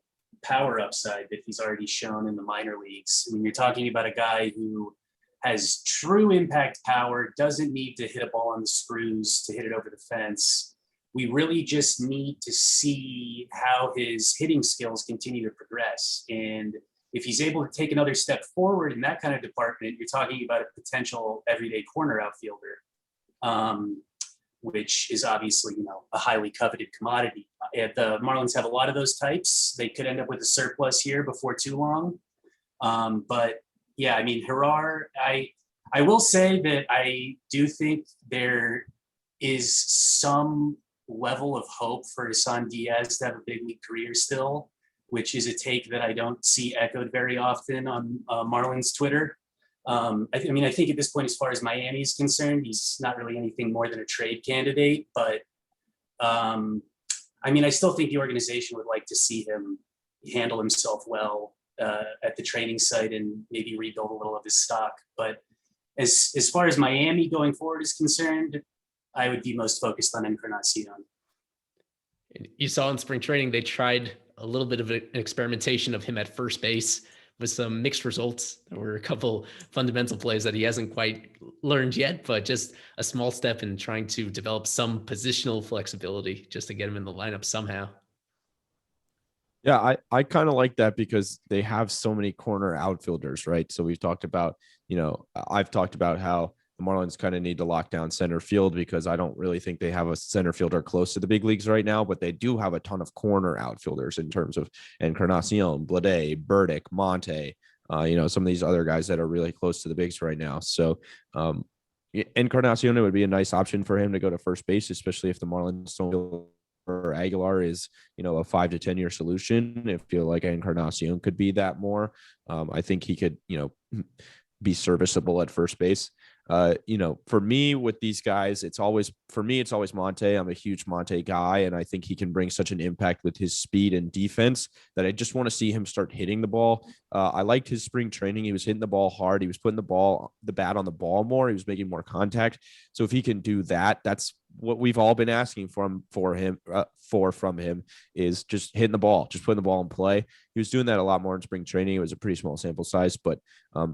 power upside that he's already shown in the minor leagues. I mean, you're talking about a guy who has true impact power, doesn't need to hit a ball on the screws to hit it over the fence. We really just need to see how his hitting skills continue to progress. And if he's able to take another step forward in that kind of department, you're talking about a potential everyday corner outfielder. which is obviously, a highly coveted commodity. The Marlins have a lot of those types. They could end up with a surplus here before too long. But yeah, I mean, Harar, I will say that I do think there is some level of hope for Hassan Diaz to have a big league career still, which is a take that I don't see echoed very often on Marlins Twitter. I think at this point, as far as Miami is concerned, he's not really anything more than a trade candidate. But I still think the organization would like to see him handle himself well at the training site and maybe rebuild a little of his stock. But as far as Miami going forward is concerned, I would be most focused on Encarnacion. You saw in spring training, they tried a little bit of an experimentation of him at first base with some mixed results. There were a couple fundamental plays that he hasn't quite learned yet, but just a small step in trying to develop some positional flexibility just to get him in the lineup somehow. Yeah, I kind of like that because they have so many corner outfielders, right? So we've talked about, I've talked about how the Marlins kind of need to lock down center field because I don't really think they have a center fielder close to the big leagues right now, but they do have a ton of corner outfielders in terms of Encarnacion, Blade, Burdick, Monte, some of these other guys that are really close to the bigs right now. So Encarnacion, it would be a nice option for him to go to first base, especially if the Marlins don't or Aguilar is, a 5 to 10 year solution. I feel like Encarnacion could be that more. I think he could, be serviceable at first base. For me with these guys, it's always Monte. I'm a huge Monte guy, and I think he can bring such an impact with his speed and defense that I just want to see him start hitting the ball. I liked his spring training. He was hitting the ball hard. He was putting the bat on the ball more. He was making more contact. So if he can do that, that's what we've all been asking from him is just hitting the ball, just putting the ball in play. He was doing that a lot more in spring training. It was a pretty small sample size, but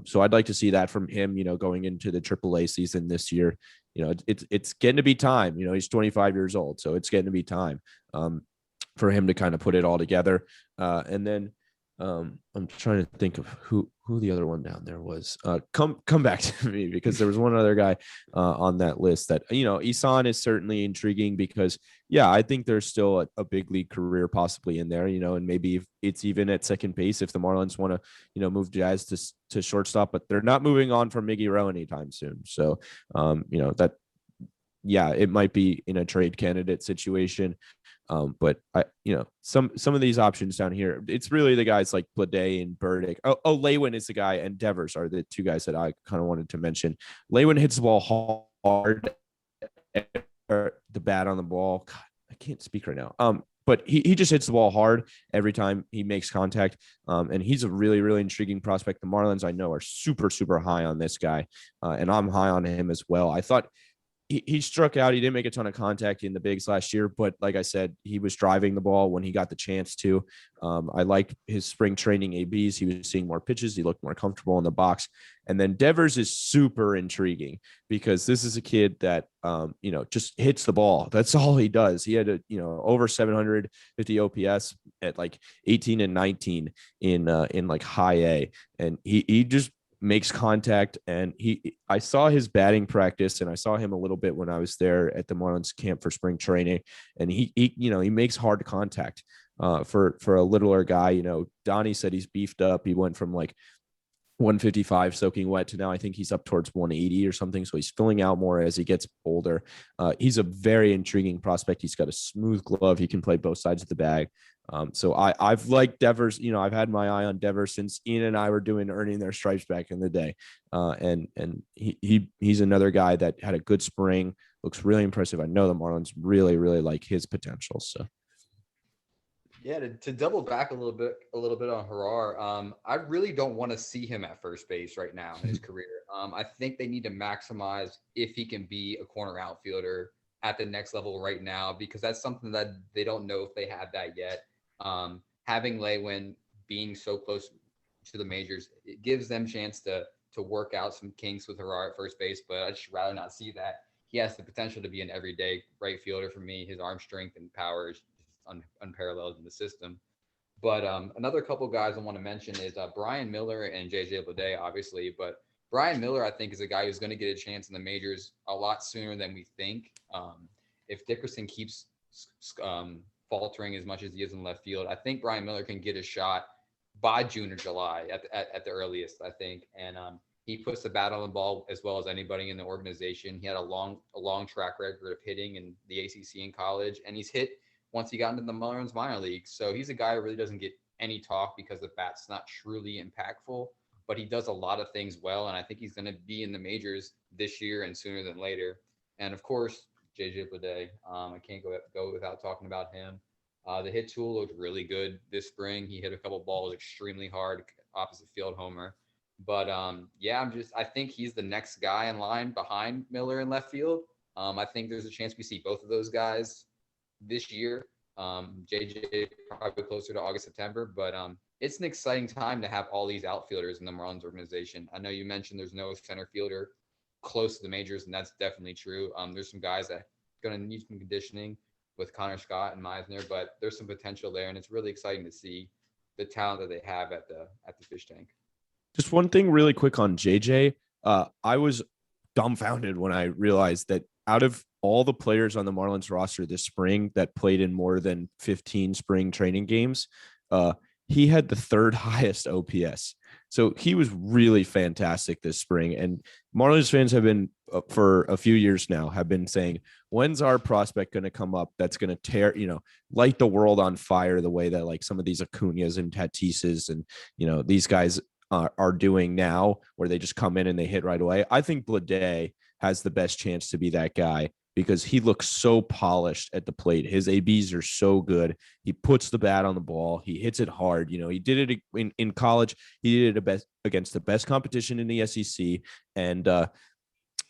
so I'd like to see that from him, going into the AAA season this year. It's getting to be time. He's 25 years old, so it's getting to be time for him to kind of put it all together. And then I'm trying to think of who the other one down there was. Come back to me because there was one other guy on that list that, Isan is certainly intriguing because, yeah, I think there's still a big league career possibly in there, and maybe if it's even at second base if the Marlins want to, move Jazz to shortstop, but they're not moving on from Miggy Rowe anytime soon. So, it might be in a trade candidate situation. But some of these options down here, it's really the guys like Blade and Burdick. Lewin is the guy, and Devers are the two guys that I kind of wanted to mention. Lewin hits the ball hard, the bat on the ball. God, I can't speak right now. But he just hits the ball hard every time he makes contact. And he's a really, really intriguing prospect. The Marlins, I know, are super, super high on this guy. And I'm high on him as well. I thought he struck out. He didn't make a ton of contact in the bigs last year, but like I said, he was driving the ball when he got the chance to. I liked his spring training ABs. He was seeing more pitches. He looked more comfortable in the box. And then Devers is super intriguing because this is a kid that, just hits the ball. That's all he does. He had over 750 OPS at like 18 and 19 in like high A. And he just makes contact, and I saw his batting practice, and I saw him a little bit when I was there at the Marlins camp for spring training, and he makes hard contact for a littler guy. Donnie said he's beefed up. He went from like 155 soaking wet to now I think he's up towards 180 or something. So he's filling out more as he gets older. He's a very intriguing prospect. He's got a smooth glove. He can play both sides of the bag. So I've liked Devers. I've had my eye on Devers since Ian and I were doing Earning Their Stripes back in the day. And he's another guy that had a good spring, looks really impressive. I know the Marlins really, really like his potential. So. Yeah, to double back a little bit on Harar, I really don't want to see him at first base right now in his career. I think they need to maximize if he can be a corner outfielder at the next level right now, because that's something that they don't know if they have that yet. Having Lewin being so close to the majors, it gives them chance to work out some kinks with Harar at first base, but I'd just rather not see that. He has the potential to be an everyday right fielder for me. His arm strength and power is unparalleled in the system. But another couple guys I want to mention is Brian Miller and JJ Bleday, obviously. But Brian Miller, I think, is a guy who's going to get a chance in the majors a lot sooner than we think. if Dickerson keeps faltering as much as he is in left field, I think Brian Miller can get a shot by June or July at the earliest, I think. And he puts the bat on the ball as well as anybody in the organization. He had a long track record of hitting in the ACC in college, and he's hit once he got into the Marlins minor league. So he's a guy who really doesn't get any talk because the bat's not truly impactful, but he does a lot of things well. And I think he's going to be in the majors this year and sooner than later. And of course, JJ Bleday, I can't go without talking about him. The hit tool looked really good this spring. He hit a couple balls extremely hard, opposite field homer. But I think he's the next guy in line behind Miller in left field. I think there's a chance we see both of those guys this year. JJ probably closer to August, September, but it's an exciting time to have all these outfielders in the Marlins organization. I know you mentioned there's no center fielder close to the majors, and that's definitely true. There's some guys that are going to need some conditioning with Connor Scott and Meisner, but there's some potential there, and it's really exciting to see the talent that they have at the fish tank. Just one thing really quick on JJ. I was dumbfounded when I realized that out of all the players on the Marlins roster this spring that played in more than 15 spring training games, he had the third highest OPS. So he was really fantastic this spring. And Marlins fans have been, for a few years now, have been saying, when's our prospect going to come up that's going to light the world on fire the way that like some of these Acuñas and Tatises and, these guys are doing now, where they just come in and they hit right away. I think Bleday has the best chance to be that guy because he looks so polished at the plate. His ABs are so good. He puts the bat on the ball. He hits it hard. He did it in college. He did it against the best competition in the SEC. And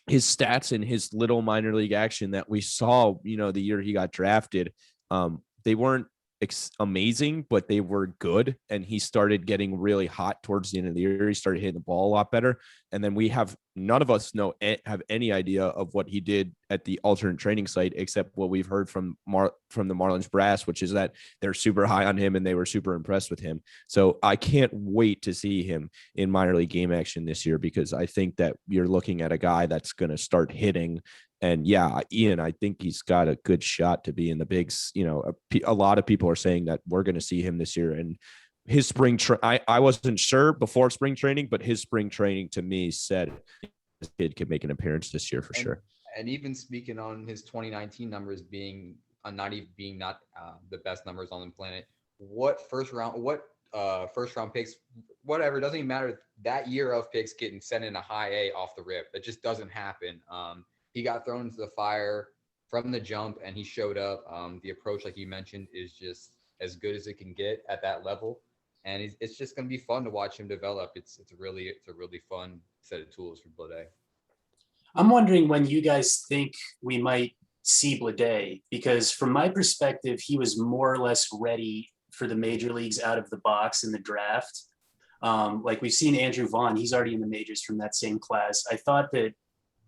his stats in his little minor league action that we saw, the year he got drafted, they weren't amazing, but they were good. And he started getting really hot towards the end of the year. He started hitting the ball a lot better. And then none of us have any idea of what he did at the alternate training site, except what we've heard from the Marlins brass, which is that they're super high on him and they were super impressed with him. So I can't wait to see him in minor league game action this year, because I think that you're looking at a guy that's going to start hitting. And yeah, Ian, I think he's got a good shot to be in the bigs. A lot of people are saying that we're going to see him this year. And his I wasn't sure before spring training, but his spring training to me said this kid can make an appearance this year for sure. And even speaking on his 2019 numbers being not the best numbers on the planet, first round picks, whatever, it doesn't even matter. That year of picks getting sent in a high A off the rip, that just doesn't happen. He got thrown into the fire from the jump and he showed up. The approach, like you mentioned, is just as good as it can get at that level. And it's just going to be fun to watch him develop. It's a really fun set of tools for Bleday. I'm wondering when you guys think we might see Bleday, because from my perspective, he was more or less ready for the major leagues out of the box in the draft. Like we've seen Andrew Vaughn, he's already in the majors from that same class. I thought that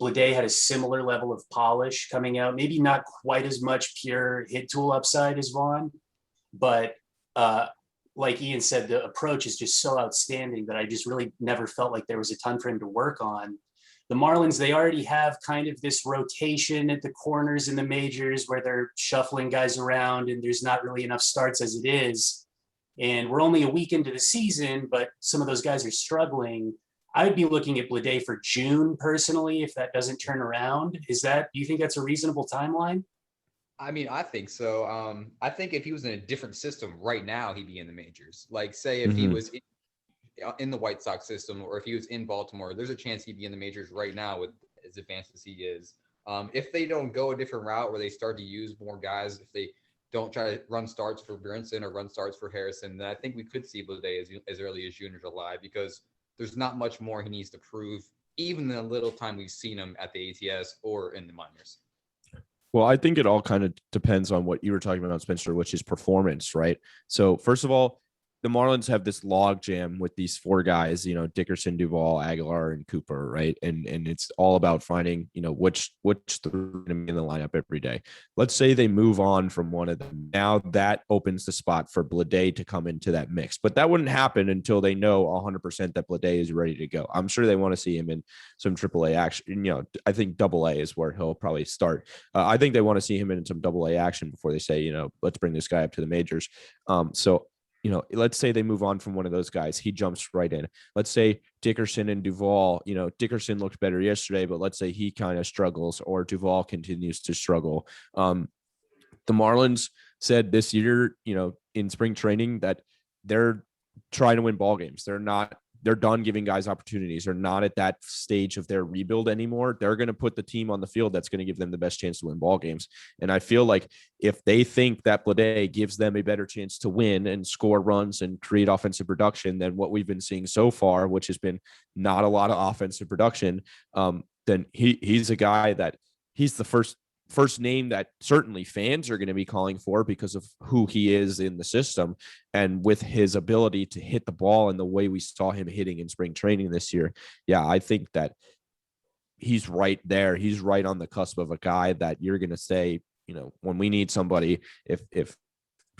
Bleday had a similar level of polish coming out, maybe not quite as much pure hit tool upside as Vaughn, but like Ian said, the approach is just so outstanding that I just really never felt like there was a ton for him to work on. The Marlins, they already have kind of this rotation at the corners in the majors where they're shuffling guys around and there's not really enough starts as it is. And we're only a week into the season, but some of those guys are struggling. I'd be looking at Bleday for June personally, if that doesn't turn around. Do you think that's a reasonable timeline? I mean, I think so. I think if he was in a different system right now, he'd be in the majors. Like, say if he was in the White Sox system, or if he was in Baltimore, there's a chance he'd be in the majors right now with as advanced as he is. If they don't go a different route where they start to use more guys, if they don't try to run starts for Brinson or run starts for Harrison, then I think we could see Bleday as early as June or July, because there's not much more he needs to prove, even in the little time we've seen him at the ATS or in the minors. Well, I think it all kind of depends on what you were talking about, Spencer, which is performance, right? So first of all, the Marlins have this log jam with these four guys, Dickerson, Duvall, Aguilar, and Cooper, right? And it's all about finding, which they're going to be in the lineup every day. Let's say they move on from one of them. Now that opens the spot for Blade to come into that mix. But that wouldn't happen until they know 100% that Blade is ready to go. I'm sure they want to see him in some AAA action. I think AA is where he'll probably start. I think they want to see him in some AA action before they say, let's bring this guy up to the majors. So let's say they move on from one of those guys. He jumps right in. Let's say Dickerson and Duvall, Dickerson looked better yesterday, but let's say he kind of struggles or Duvall continues to struggle. The Marlins said this year, in spring training that they're trying to win ball games. They're done giving guys opportunities. They're not at that stage of their rebuild anymore. They're going to put the team on the field that's going to give them the best chance to win ball games. And I feel like if they think that Blade gives them a better chance to win and score runs and create offensive production than what we've been seeing so far, which has been not a lot of offensive production, then he's a guy that he's the first name that certainly fans are going to be calling for because of who he is in the system and with his ability to hit the ball and the way we saw him hitting in spring training this year. Yeah, I think that he's right there. He's right on the cusp of a guy that you're going to say, when we need somebody, if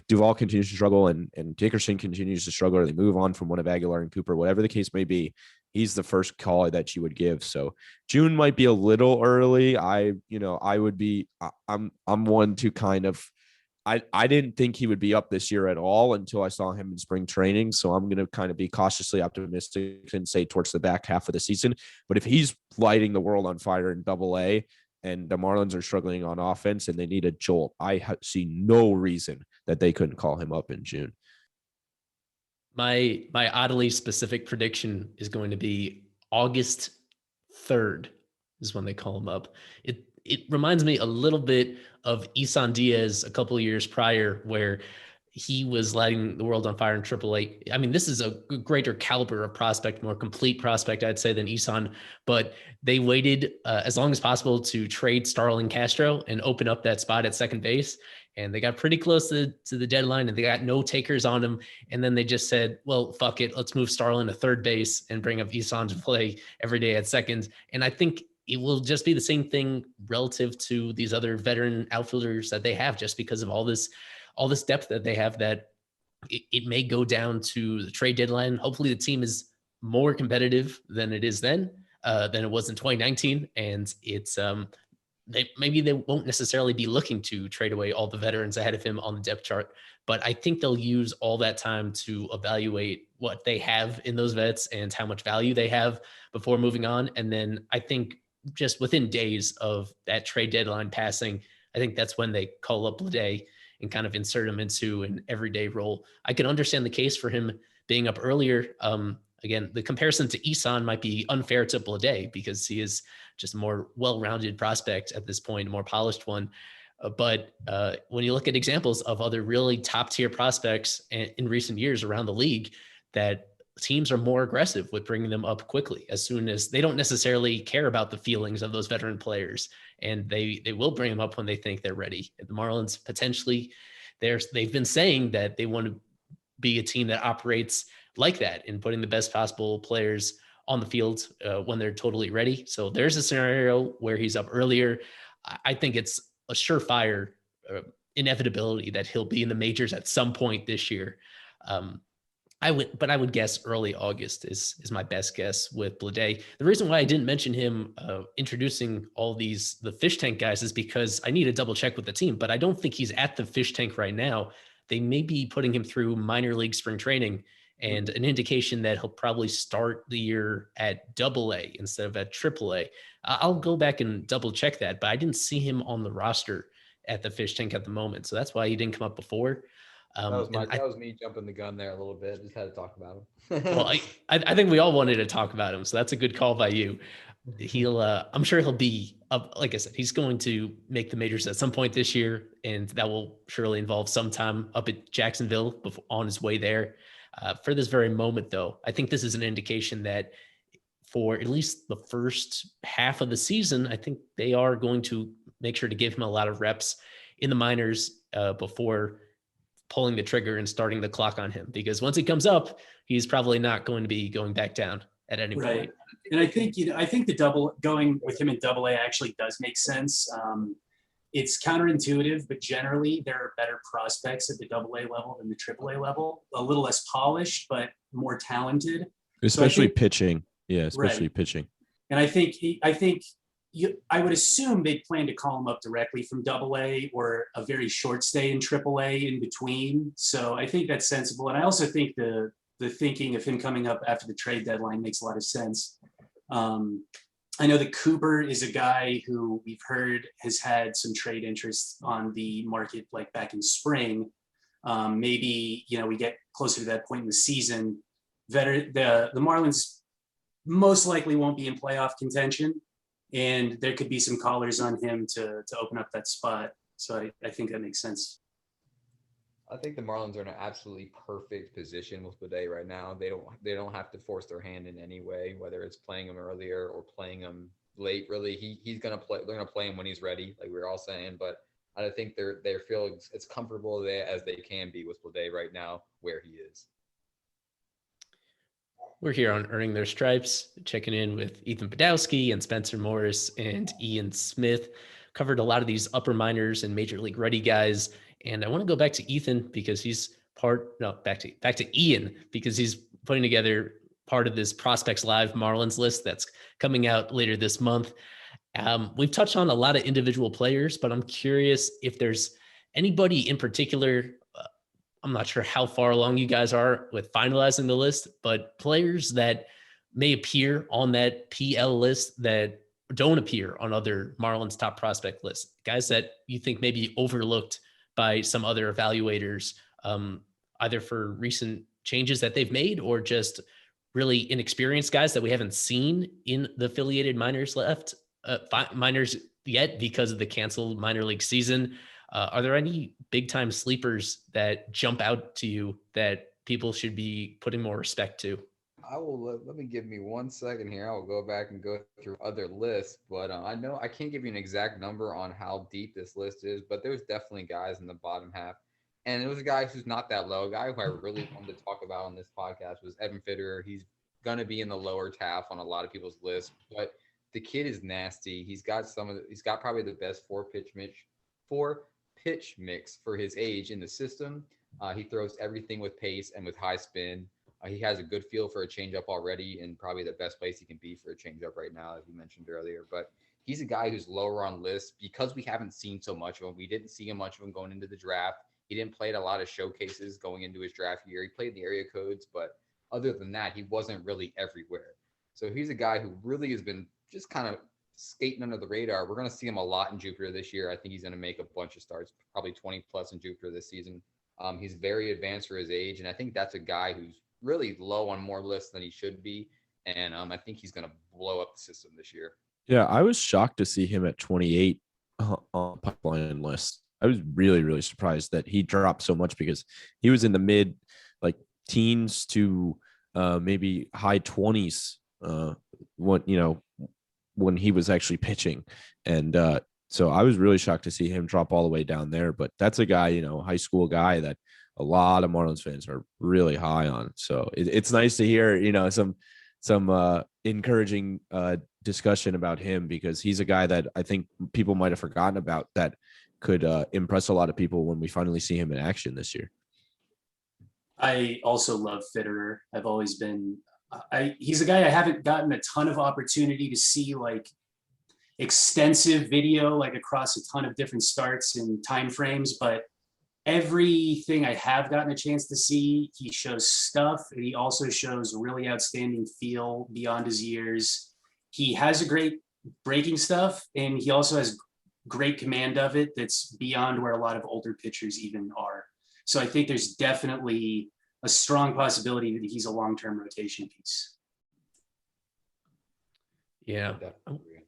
Duvall continues to struggle and Dickerson continues to struggle, or they move on from one of Aguilar and Cooper, whatever the case may be, he's the first call that you would give. So June might be a little early. I'm one to kind of, I didn't think he would be up this year at all until I saw him in spring training. So I'm going to kind of be cautiously optimistic and say towards the back half of the season. But if he's lighting the world on fire in AA and the Marlins are struggling on offense and they need a jolt, I see no reason that they couldn't call him up in June. My oddly specific prediction is going to be August 3rd is when they call him up. It reminds me a little bit of Isan Diaz a couple of years prior, where he was lighting the world on fire in AAA. I mean, this is a greater caliber of prospect, more complete prospect, I'd say, than Isan, but they waited as long as possible to trade Starlin Castro and open up that spot at second base. And they got pretty close to the deadline and they got no takers on him. And then they just said, well, fuck it. Let's move Starlin to third base and bring up Isan to play every day at second. And I think it will just be the same thing relative to these other veteran outfielders that they have, just because of all this depth that they have, that it may go down to the trade deadline. Hopefully the team is more competitive than it is than it was in 2019. And it's, maybe they won't necessarily be looking to trade away all the veterans ahead of him on the depth chart, but I think they'll use all that time to evaluate what they have in those vets and how much value they have before moving on. And then I think just within days of that trade deadline passing, I think that's when they call up Blade and kind of insert him into an everyday role. I can understand the case for him being up earlier. Again, the comparison to Isan might be unfair to Blade because he is just a more well-rounded prospect at this point, a more polished one. But when you look at examples of other really top-tier prospects in recent years around the league, that teams are more aggressive with bringing them up quickly, as soon as they don't necessarily care about the feelings of those veteran players, and they will bring them up when they think they're ready. The Marlins potentially, they've been saying that they want to be a team that operates like that in putting the best possible players on the field when they're totally ready. So there's a scenario where he's up earlier. I think it's a surefire inevitability that he'll be in the majors at some point this year. I would guess early August is my best guess with Blade. The reason why I didn't mention him introducing all the fish tank guys is because I need to double check with the team, but I don't think he's at the fish tank right now. They may be putting him through minor league spring training, and an indication that he'll probably start the year at AA instead of at AAA. I'll go back and double check that, but I didn't see him on the roster at the fish tank at the moment. So that's why he didn't come up before. That was me jumping the gun there a little bit. Just had to talk about him. Well, I think we all wanted to talk about him. So that's a good call by you. I'm sure he'll be up. Like I said, he's going to make the majors at some point this year, and that will surely involve some time up at Jacksonville on his way there. For this very moment, though, I think this is an indication that for at least the first half of the season, I think they are going to make sure to give him a lot of reps in the minors before pulling the trigger and starting the clock on him, because once he comes up, he's probably not going to be going back down at any Right. point. And I think, I think the going with him in AA actually does make sense. It's counterintuitive, but generally there are better prospects at the AA level than the AAA level. A little less polished, but more talented. Especially think, pitching. Yeah, especially right. pitching. And I would assume they plan to call him up directly from AA or a very short stay in AAA in between. So I think that's sensible. And I also think the thinking of him coming up after the trade deadline makes a lot of sense. I know that Cooper is a guy who we've heard has had some trade interest on the market, like back in spring. Maybe, we get closer to that point in the season. The Marlins most likely won't be in playoff contention, and there could be some callers on him to open up that spot. So I think that makes sense. I think the Marlins are in an absolutely perfect position with Bidet right now. They don't have to force their hand in any way, whether it's playing him earlier or playing him late. Really, he's gonna play. They're gonna play him when he's ready, like we were all saying. But I think they feel it's comfortable as they can be with Bidet right now where he is. We're here on Earning Their Stripes, checking in with Ethan Podolsky and Spencer Morris and Ian Smith. Covered a lot of these upper minors and major league ready guys. And I want to go back to Ethan because he's back to Ian because he's putting together part of this Prospects Live Marlins list that's coming out later this month. We've touched on a lot of individual players, but I'm curious if there's anybody in particular. I'm not sure how far along you guys are with finalizing the list, but players that may appear on that PL list that don't appear on other Marlins top prospect lists, guys that you think may be overlooked by some other evaluators, either for recent changes that they've made or just really inexperienced guys that we haven't seen in the affiliated minors minors yet because of the canceled minor league season. Are there any big time sleepers that jump out to you that people should be putting more respect to? I will let me give me 1 second here. I will go back and go through other lists, but I know I can't give you an exact number on how deep this list is, but there's definitely guys in the bottom half. And there was a guy who's not that low. A guy who I really wanted to talk about on this podcast was Evan Fitterer. He's going to be in the lower half on a lot of people's lists, but the kid is nasty. He's got probably the best four pitch mix for his age in the system. He throws everything with pace and with high spin. He has a good feel for a changeup already, and probably the best place he can be for a changeup right now, as you mentioned earlier. But he's a guy who's lower on lists because we haven't seen so much of him. We didn't see much of him going into the draft. He didn't play at a lot of showcases going into his draft year. He played in the area codes, but other than that, he wasn't really everywhere. So he's a guy who really has been just kind of skating under the radar. We're going to see him a lot in Jupiter this year. I think he's going to make a bunch of starts, probably 20 plus in Jupiter this season. He's very advanced for his age, and I think that's a guy who's really low on more lists than he should be. And I think he's going to blow up the system this year. Yeah, I was shocked to see him at 28 on pipeline list. I was really, really surprised that he dropped so much because he was in the mid teens to maybe high 20s when he was actually pitching. And so I was really shocked to see him drop all the way down there. But that's a guy, high school guy that a lot of Marlins fans are really high on. So it's nice to hear, some encouraging discussion about him, because he's a guy that I think people might have forgotten about that could impress a lot of people when we finally see him in action this year. I also love Fitterer. I've always been, he's a guy I haven't gotten a ton of opportunity to see extensive video, across a ton of different starts and timeframes, but everything I have gotten a chance to see, he shows stuff. And he also shows really outstanding feel beyond his years. He has a great breaking stuff, and he also has great command of it that's beyond where a lot of older pitchers even are. So I think there's definitely a strong possibility that he's a long-term rotation piece. Yeah.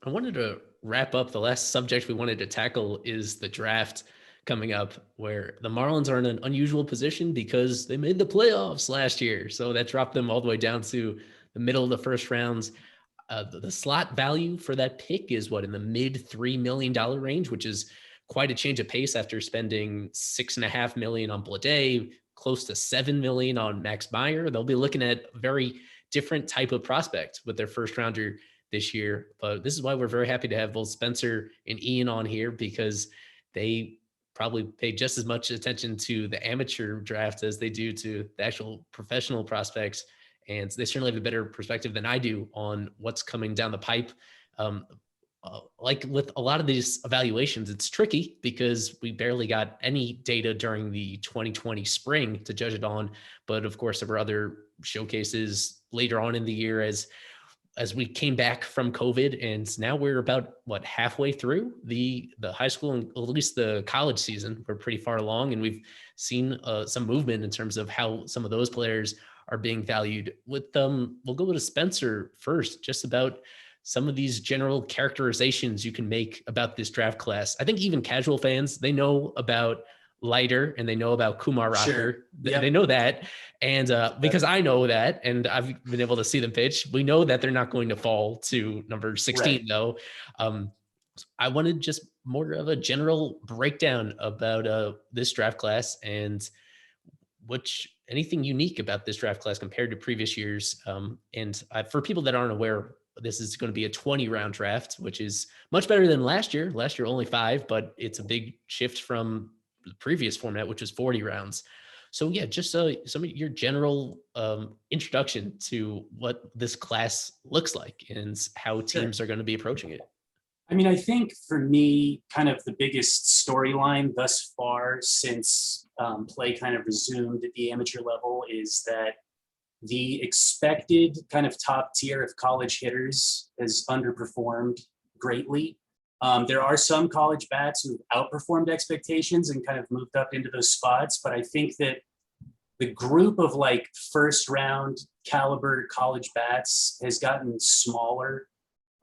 I wanted to wrap up. The last subject we wanted to tackle is the draft coming up, where the Marlins are in an unusual position because they made the playoffs last year. So that dropped them all the way down to the middle of the first rounds. The slot value for that pick is in the mid $3 million range, which is quite a change of pace after spending $6.5 million on Blade, close to $7 million on Max Meyer. They'll be looking at a very different type of prospect with their first rounder this year. But this is why we're very happy to have both Spencer and Ian on here, because they probably pay just as much attention to the amateur draft as they do to the actual professional prospects. And they certainly have a better perspective than I do on what's coming down the pipe. Like with a lot of these evaluations, it's tricky because we barely got any data during the 2020 spring to judge it on. But of course, there were other showcases later on in the year as we came back from COVID, and now we're about halfway through the high school and at least the college season. We're pretty far along, and we've seen some movement in terms of how some of those players are being valued. With we'll go to Spencer first, just about some of these general characterizations you can make about this draft class. I think even casual fans, they know about Leidert and they know about Kumar Rocker. Sure. Yep. They know that. And because I know that, and I've been able to see them pitch, we know that they're not going to fall to number 16, right, though. I wanted just more of a general breakdown about this draft class and anything unique about this draft class compared to previous years. For people that aren't aware, this is going to be a 20-round draft, which is much better than last year. Last year, only 5, but it's a big shift from the previous format, which was 40 rounds. So yeah, just some of your general introduction to what this class looks like and how teams are going to be approaching it. I mean, I think for me, kind of the biggest storyline thus far since play kind of resumed at the amateur level is that the expected kind of top tier of college hitters has underperformed greatly. There are some college bats who outperformed expectations and kind of moved up into those spots, but I think that the group of like first round caliber college bats has gotten smaller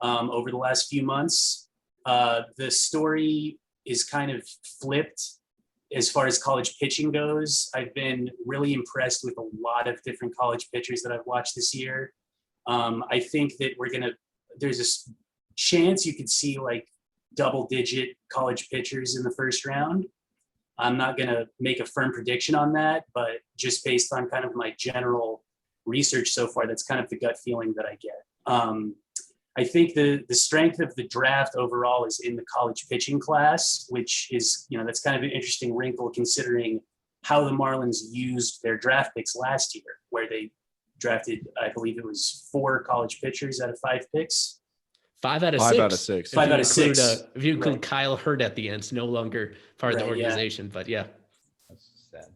over the last few months. The story is kind of flipped as far as college pitching goes. I've been really impressed with a lot of different college pitchers that I've watched this year. I think that there's this chance you could see like double-digit college pitchers in the first round. I'm not going to make a firm prediction on that, but just based on kind of my general research so far, that's kind of the gut feeling that I get. I think the strength of the draft overall is in the college pitching class, which is, that's kind of an interesting wrinkle considering how the Marlins used their draft picks last year, where they drafted, I believe it was 4 college pitchers out of 5 picks. 5 out of 6. 5 out of 6. 5 out of 6. If you include Kyle Hurd at the end, it's no longer part of the organization, but yeah. That's sad.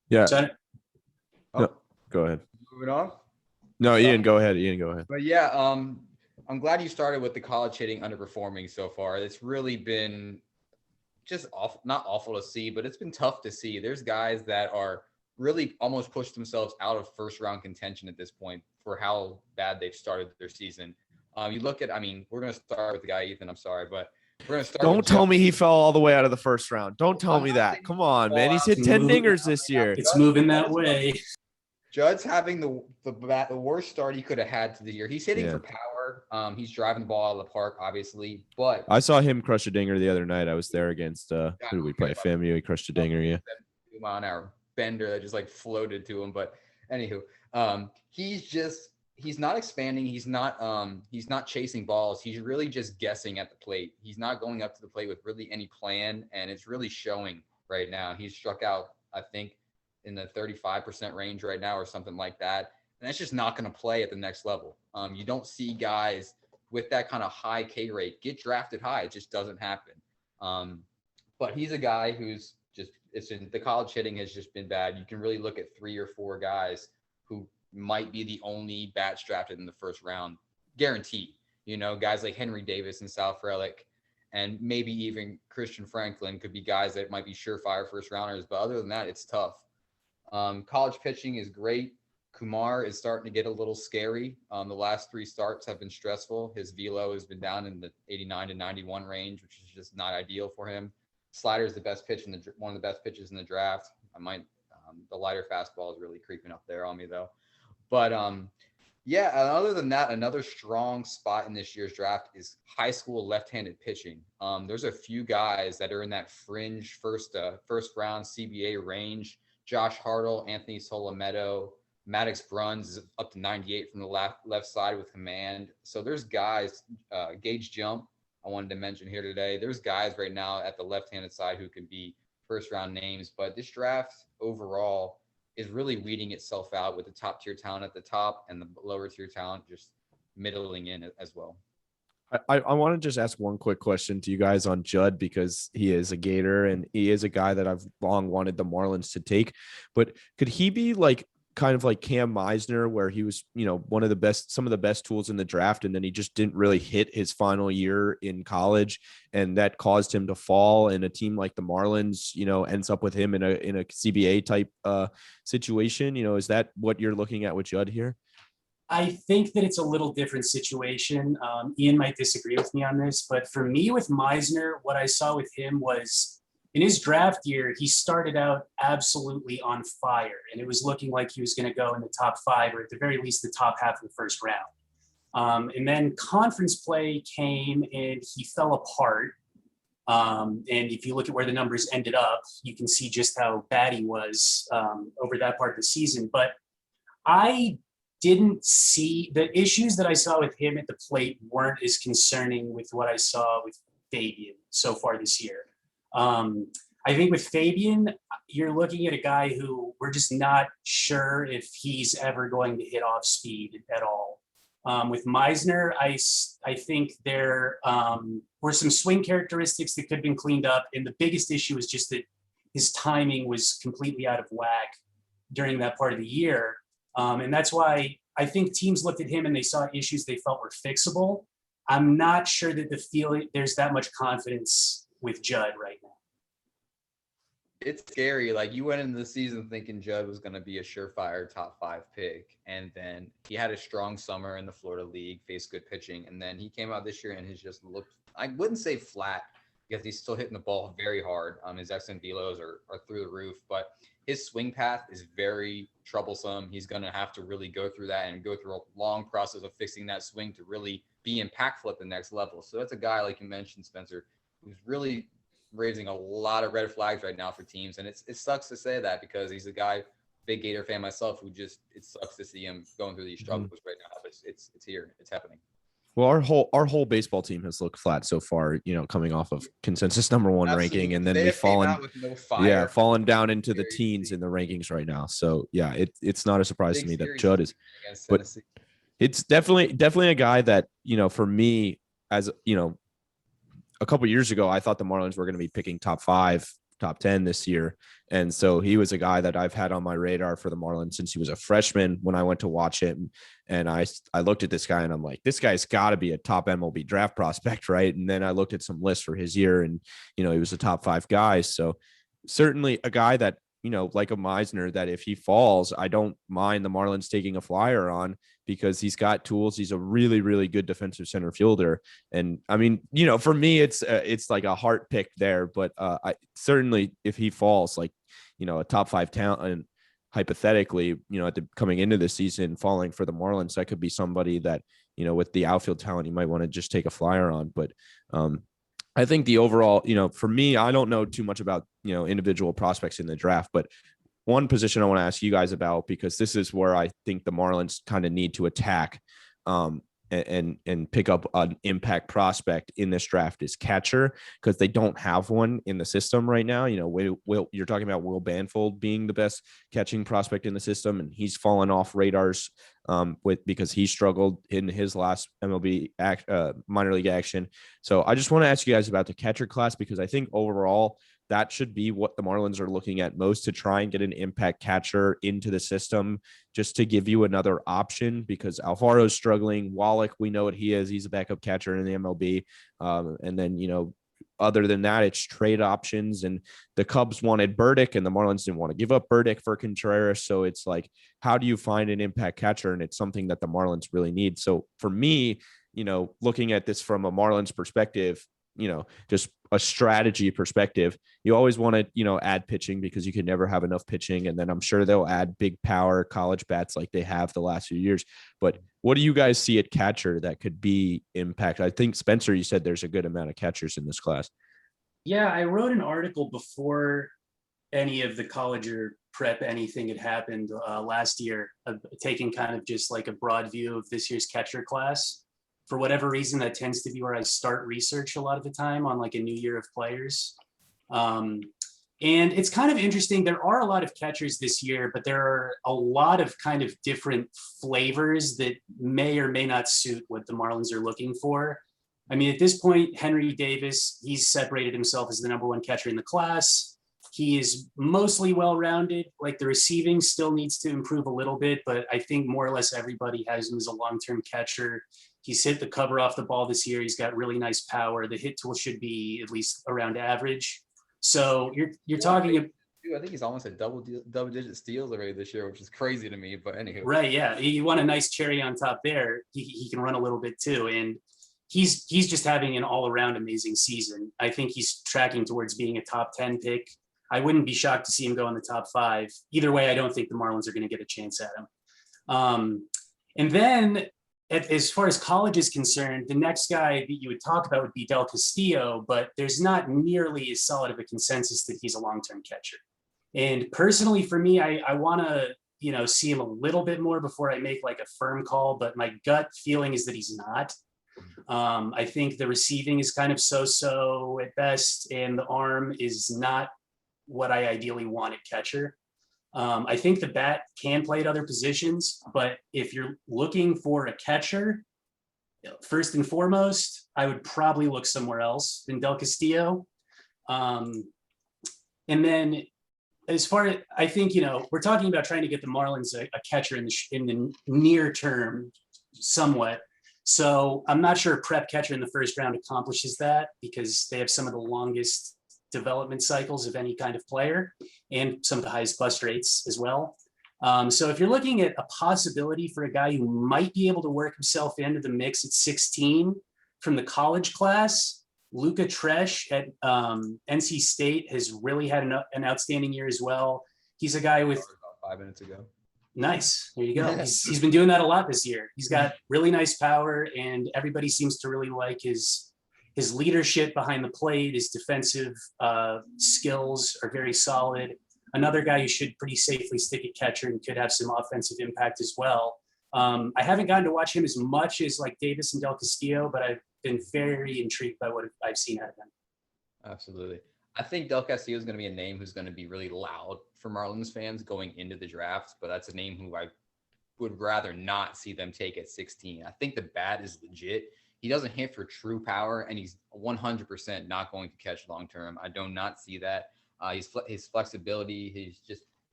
Yeah. So No, go ahead. Moving on. No, Ian, go ahead. Ian, go ahead. But yeah, I'm glad you started with the college hitting underperforming so far. It's really been just not awful to see, but it's been tough to see. There's guys that are really almost pushed themselves out of first round contention at this point for how bad they've started their season. You look at, we're going to start with the guy, Ethan, I'm sorry, but we're going to start. Don't tell me he fell all the way out of the first round. Don't tell me that. Come on, man. He's hit 10 dingers this year. it's moving that way. Judd's having the worst start he could have had to the year. He's hitting for power. He's driving the ball out of the park, obviously. But I saw him crush a dinger the other night. I was there against who did we play? FAMU. He crushed a dinger, yeah. 2-mile-an-hour bender that just like floated to him. But anywho, he's not expanding. He's not chasing balls. He's really just guessing at the plate. He's not going up to the plate with really any plan, and it's really showing right now. He's struck out, I think, in the 35% range right now or something like that. And that's just not going to play at the next level. You don't see guys with that kind of high K rate get drafted high. It just doesn't happen. But he's a guy who's the college hitting has just been bad. You can really look at 3 or 4 guys who might be the only bats drafted in the first round, guaranteed. Guys like Henry Davis and Sal Frelick, and maybe even Christian Franklin could be guys that might be surefire first rounders. But other than that, it's tough. College pitching is great. Kumar is starting to get a little scary. The last 3 starts have been stressful. His velo has been down in the 89 to 91 range, which is just not ideal for him. Slider is the best pitch one of the best pitches in the draft. The lighter fastball is really creeping up there on me though. But Yeah, and other than that, another strong spot in this year's draft is high school left-handed pitching. There's a few guys that are in that fringe first round CBA range. Josh Hartle, Anthony Solometo, Maddox Bruns is up to 98 from the left side with command. So there's guys, Gage Jump, I wanted to mention here today. There's guys right now at the left-handed side who could be first-round names, but this draft overall is really weeding itself out with the top tier talent at the top and the lower tier talent just middling in as well. I want to just ask one quick question to you guys on Judd, because he is a Gator and he is a guy that I've long wanted the Marlins to take. But could he be like kind of like Cam Meisner, where he was, one of the best, some of the best tools in the draft, and then he just didn't really hit his final year in college, and that caused him to fall, and a team like the Marlins, ends up with him in a CBA type situation? Is that what you're looking at with Judd here? I think that it's a little different situation. Ian might disagree with me on this, but for me with Meisner, what I saw with him was in his draft year, he started out absolutely on fire, and it was looking like he was going to go in the top 5, or at the very least the top half of the first round. And then conference play came and he fell apart. And if you look at where the numbers ended up, you can see just how bad he was over that part of the season. But I didn't see the issues that I saw with him at the plate weren't as concerning with what I saw with Fabian so far this year. I think with Fabian, you're looking at a guy who we're just not sure if he's ever going to hit off speed at all. With Meisner, I think there were some swing characteristics that could have been cleaned up. And the biggest issue is just that his timing was completely out of whack during that part of the year. And that's why I think teams looked at him and they saw issues they felt were fixable. I'm not sure that there's that much confidence with Judd right now. It's scary. Like, you went into the season thinking Judd was going to be a surefire top 5 pick. And then he had a strong summer in the Florida League, faced good pitching. And then he came out this year and has just looked, I wouldn't say flat, because he's still hitting the ball very hard. His exit velos are through the roof, but his swing path is very troublesome. He's going to have to really go through that and go through a long process of fixing that swing to really be impactful at the next level. So that's a guy, like you mentioned, Spencer, who's really raising a lot of red flags right now for teams. And it sucks to say that, because he's a guy, big Gator fan myself, who just, it sucks to see him going through these struggles right now. But it's here. It's happening. Well, our whole baseball team has looked flat so far, coming off of consensus number 1 Absolutely. ranking, and then They we've fallen, fallen down into the Very teens easy. in the rankings right now. So yeah, it's not a surprise to Big me that series Judd is, against but Tennessee. it's definitely a guy that, for me, as a couple years ago, I thought the Marlins were going to be picking top 5, top 10 this year. And so he was a guy that I've had on my radar for the Marlins since he was a freshman when I went to watch him. And I looked at this guy and I'm like, this guy's got to be a top MLB draft prospect, right? And then I looked at some lists for his year and, he was a top 5 guy. So certainly a guy that, like a Meisner, that if he falls, I don't mind the Marlins taking a flyer on, because he's got tools. He's a really, really good defensive center fielder. And I mean, for me, it's like a heart pick there, but I certainly, if he falls, like, a top 5 talent, and hypothetically, coming into the season, falling for the Marlins, that could be somebody that, with the outfield talent, you might want to just take a flyer on. But I think the overall, for me, I don't know too much about, individual prospects in the draft, but one position I want to ask you guys about, because this is where I think the Marlins kind of need to attack and pick up an impact prospect in this draft, is catcher, because they don't have one in the system right now. Will, you're talking about Will Banfield being the best catching prospect in the system, and he's fallen off radars because he struggled in his last MLB minor league action. So I just want to ask you guys about the catcher class, because I think overall that should be what the Marlins are looking at most, to try and get an impact catcher into the system, just to give you another option, because Alfaro's struggling. Wallach, we know what he is. He's a backup catcher in the MLB. And then, other than that, it's trade options, and the Cubs wanted Burdick and the Marlins didn't want to give up Burdick for Contreras. So it's like, how do you find an impact catcher? And it's something that the Marlins really need. So for me, looking at this from a Marlins perspective, just a strategy perspective, you always want to, add pitching, because you can never have enough pitching. And then I'm sure they'll add big power college bats like they have the last few years. But What do you guys see at catcher that could be impact? I think Spencer, you said there's a good amount of catchers in this class. Yeah, I wrote an article before any of the college or prep anything had happened last year, taking kind of just like a broad view of this year's catcher class. For whatever reason, that tends to be where I start research a lot of the time on like a new year of players. And it's kind of interesting. There are a lot of catchers this year, but there are a lot of kind of different flavors that may or may not suit what the Marlins are looking for. I mean, at this point, Henry Davis, he's separated himself as the number one catcher in the class. He is mostly well-rounded. Like the receiving still needs to improve a little bit, but I think more or less everybody has him as a long-term catcher. He's hit the cover off the ball this year. He's got really nice power. The hit tool should be at least around average. So you're talking. I think he's almost at double-digit steals already this year, which is crazy to me. But anyway, right? Yeah, you want a nice cherry on top there. He can run a little bit too, and he's just having an all-around amazing season. I think he's tracking towards being a top 10 pick. I wouldn't be shocked to see him go in the top 5. Either way, I don't think the Marlins are going to get a chance at him. And then, as far as college is concerned, the next guy that you would talk about would be Del Castillo, but there's not nearly as solid of a consensus that he's a long-term catcher. And personally, for me, I want to see him a little bit more before I make like a firm call, but my gut feeling is that he's not. I think the receiving is kind of so-so at best, and the arm is not what I ideally want at catcher. I think the bat can play at other positions, but if you're looking for a catcher, first and foremost, I would probably look somewhere else than Del Castillo. And then as far as I think, we're talking about trying to get the Marlins a catcher in the near term somewhat. So I'm not sure a prep catcher in the first round accomplishes that because they have some of the longest development cycles of any kind of player and some of the highest bust rates as well. So if you're looking at a possibility for a guy who might be able to work himself into the mix at 16 from the college class, Luca Tresh at NC State has really had an outstanding year as well. He's a guy with about 5 minutes ago. Nice. There you go. He's been doing that a lot this year. He's got really nice power, and everybody seems to really like his leadership behind the plate. His defensive skills are very solid. Another guy you should pretty safely stick at catcher and could have some offensive impact as well. I haven't gotten to watch him as much as like Davis and Del Castillo, but I've been very intrigued by what I've seen out of him. Absolutely. I think Del Castillo is going to be a name who's going to be really loud for Marlins fans going into the draft, but that's a name who I would rather not see them take at 16. I think the bat is legit. He doesn't hit for true power, and he's 100% not going to catch long term. I do not see that. His flexibility,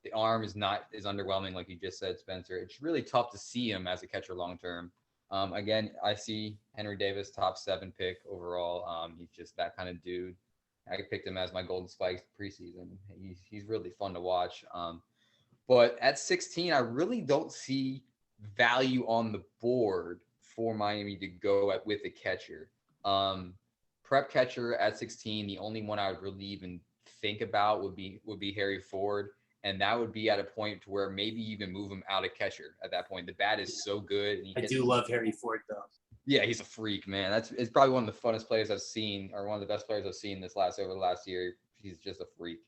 the arm is underwhelming, like you just said, Spencer. It's really tough to see him as a catcher long term. Again, I see Henry Davis top 7 pick overall. He's just that kind of dude. I picked him as my Golden Spikes preseason. He's really fun to watch. But at 16, I really don't see value on the board for Miami to go with a catcher. Prep catcher at 16, the only one I would really even think about would be Harry Ford, and that would be at a point to where maybe even move him out of catcher at that point. The bat is so good. And I do love Harry Ford though. Yeah, he's a freak, man. It's probably one of the funnest players I've seen, or one of the best players I've seen over the last year. He's just a freak.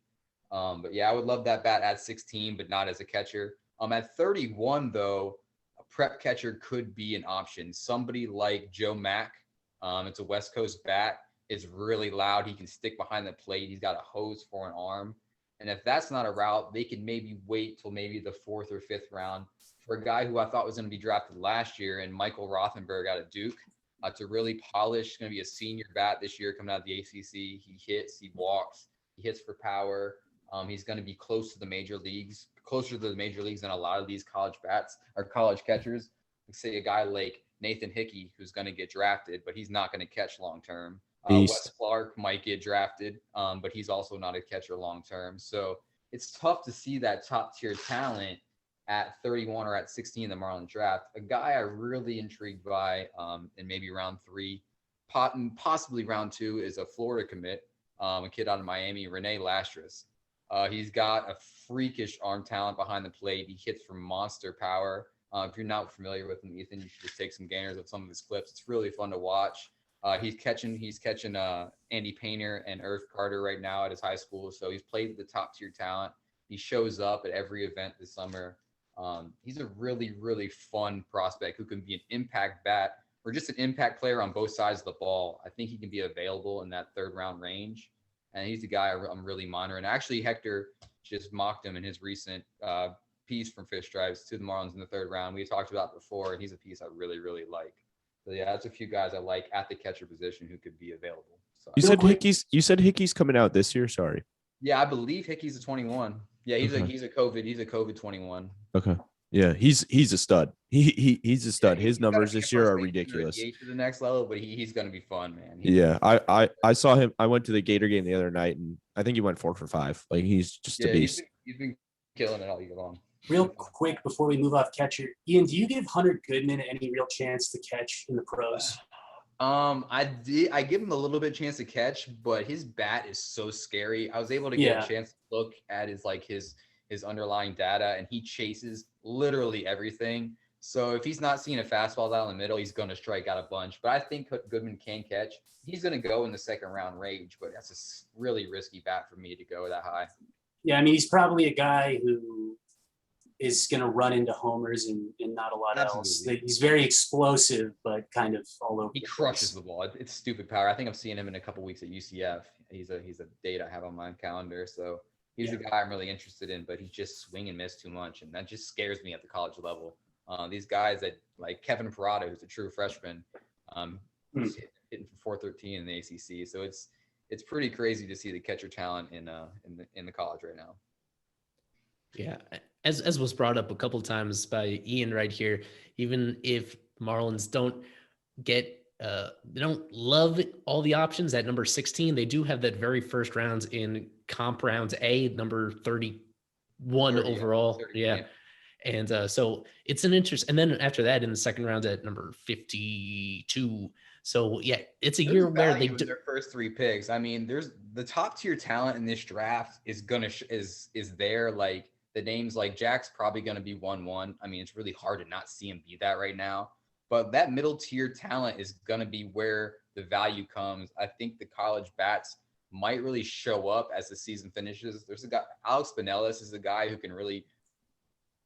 But yeah, I would love that bat at 16, but not as a catcher. At 31 though, a prep catcher could be an option. Somebody like Joe Mack. It's a West Coast bat. It's really loud. He can stick behind the plate. He's got a hose for an arm. And if that's not a route, they can maybe wait till maybe the 4th or 5th round for a guy who I thought was going to be drafted last year, and Michael Rothenberg out of Duke, to really polish. Going to be a senior bat this year coming out of the ACC. He hits, he walks, he hits for power. He's going to be closer to the major leagues than a lot of these college bats or college catchers. Like say a guy like Nathan Hickey, who's going to get drafted, but he's not going to catch long term. Wes Clark might get drafted, but he's also not a catcher long term. So it's tough to see that top tier talent at 31 or at 16 in the Marlins draft. A guy I really intrigued by in maybe round 3, possibly round 2, is a Florida commit, a kid out of Miami, Renee Lastras. He's got a freakish arm talent behind the plate. He hits for monster power. If you're not familiar with him, Ethan, you should just take some gainers of some of his clips. It's really fun to watch. He's catching Andy Painter and Irv Carter right now at his high school. So he's played with the top tier talent. He shows up at every event this summer. He's a really, really fun prospect who can be an impact bat or just an impact player on both sides of the ball. I think he can be available in that 3rd round range. And he's the guy I'm really monitoring. Actually, Hector just mocked him in his recent piece from Fish Stripes to the Marlins in the 3rd round. We talked about it before, and he's a piece I really, really like. So yeah, that's a few guys I like at the catcher position who could be available. So You said Hickey's coming out this year. Sorry. yeah, I believe Hickey's a 21. Yeah, he's a COVID 21. Okay. Yeah, he's a stud. He's a stud. Yeah, His numbers this year are ridiculous. To the next level, but he's going to be fun, man. Yeah, I saw him. I went to the Gator game the other night, and I think he went 4 for 5. Like, he's just a beast. He's been killing it all year long. Real quick before we move off catcher, Ian, do you give Hunter Goodman any real chance to catch in the pros? I give him a little bit chance to catch, but his bat is so scary. I was able to get a chance to look at his underlying data, and he chases literally everything. So if he's not seeing a fastball down the middle, he's going to strike out a bunch. But I think Goodman can catch. He's going to go in the 2nd round range, but that's a really risky bat for me to go that high. Yeah, I mean, he's probably a guy who is going to run into homers and not a lot else. He's very explosive, but kind of all over. He crushes the ball. It's stupid power. I think I'm seeing him in a couple weeks at UCF. He's a date I have on my calendar. So he's a guy I'm really interested in, but he just swing and miss too much, and that just scares me at the college level. These guys that like Kevin Parada, who's a true freshman, hitting for 413 in the ACC. So it's pretty crazy to see the catcher talent in the college right now. Yeah, as was brought up a couple of times by Ian right here, even if Marlins don't get they don't love all the options at number 16, they do have that very first round in comp round A, number 31 overall. 30, yeah. And so it's an interest. And then after that, in the 2nd round at number 52. So yeah, it's a year where they do their first 3 picks. I mean, there's the top tier talent in this draft is there. Like the names like Jack's probably going to be 1-1. I mean, it's really hard to not see him be that right now. But that middle tier talent is going to be where the value comes. I think the college bats might really show up as the season finishes. There's a guy, Alex Pinellas is a guy who can really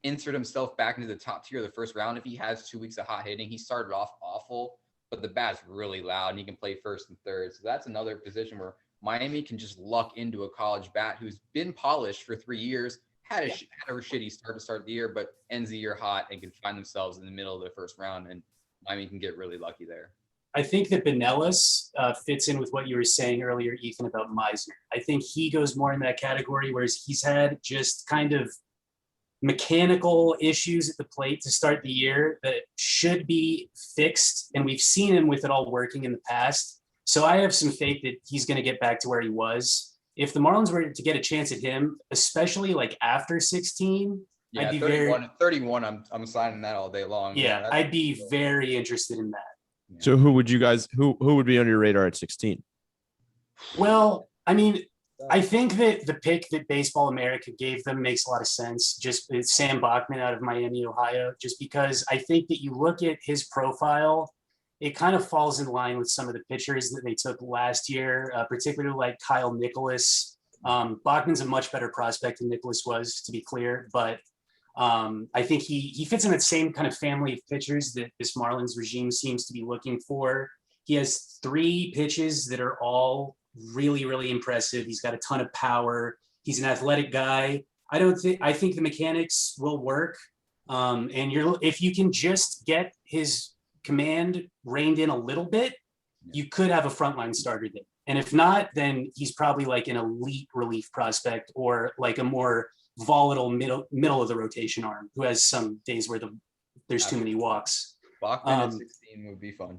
insert himself back into the top tier of the 1st round if he has 2 weeks of hot hitting. He started off awful, but the bat's really loud and he can play 1st and 3rd. So that's another position where Miami can just luck into a college bat who's been polished for 3 years, had a shitty start to start the year, but ends the year hot and can find themselves in the middle of the 1st round, and Miami can get really lucky there. I think that Pinellas fits in with what you were saying earlier, Ethan, about Meisner. I think he goes more in that category, whereas he's had just kind of mechanical issues at the plate to start the year that should be fixed, and we've seen him with it all working in the past. So I have some faith that he's going to get back to where he was. If the Marlins were to get a chance at him, especially like after 16, I'd be 31. I'm signing that all day long. Yeah, I'd be very interested in that. Yeah. So who would be on your radar at 16? Well, I mean, I think that the pick that Baseball America gave them makes a lot of sense. Just it's Sam Bachman out of Miami, Ohio, just because I think that you look at his profile, it kind of falls in line with some of the pitchers that they took last year, particularly like Kyle Nicholas. Bachman's a much better prospect than Nicholas was, to be clear, but I think he fits in that same kind of family of pitchers that this Marlins regime seems to be looking for. He has 3 pitches that are all really, really impressive. He's got a ton of power. He's an athletic guy. I think the mechanics will work. And if you can just get his command reined in a little bit, you could have a frontline starter there. And if not, then he's probably like an elite relief prospect or like a more volatile middle of the rotation arm who has some days where there's too many walks. Bachman at 16 would be fun.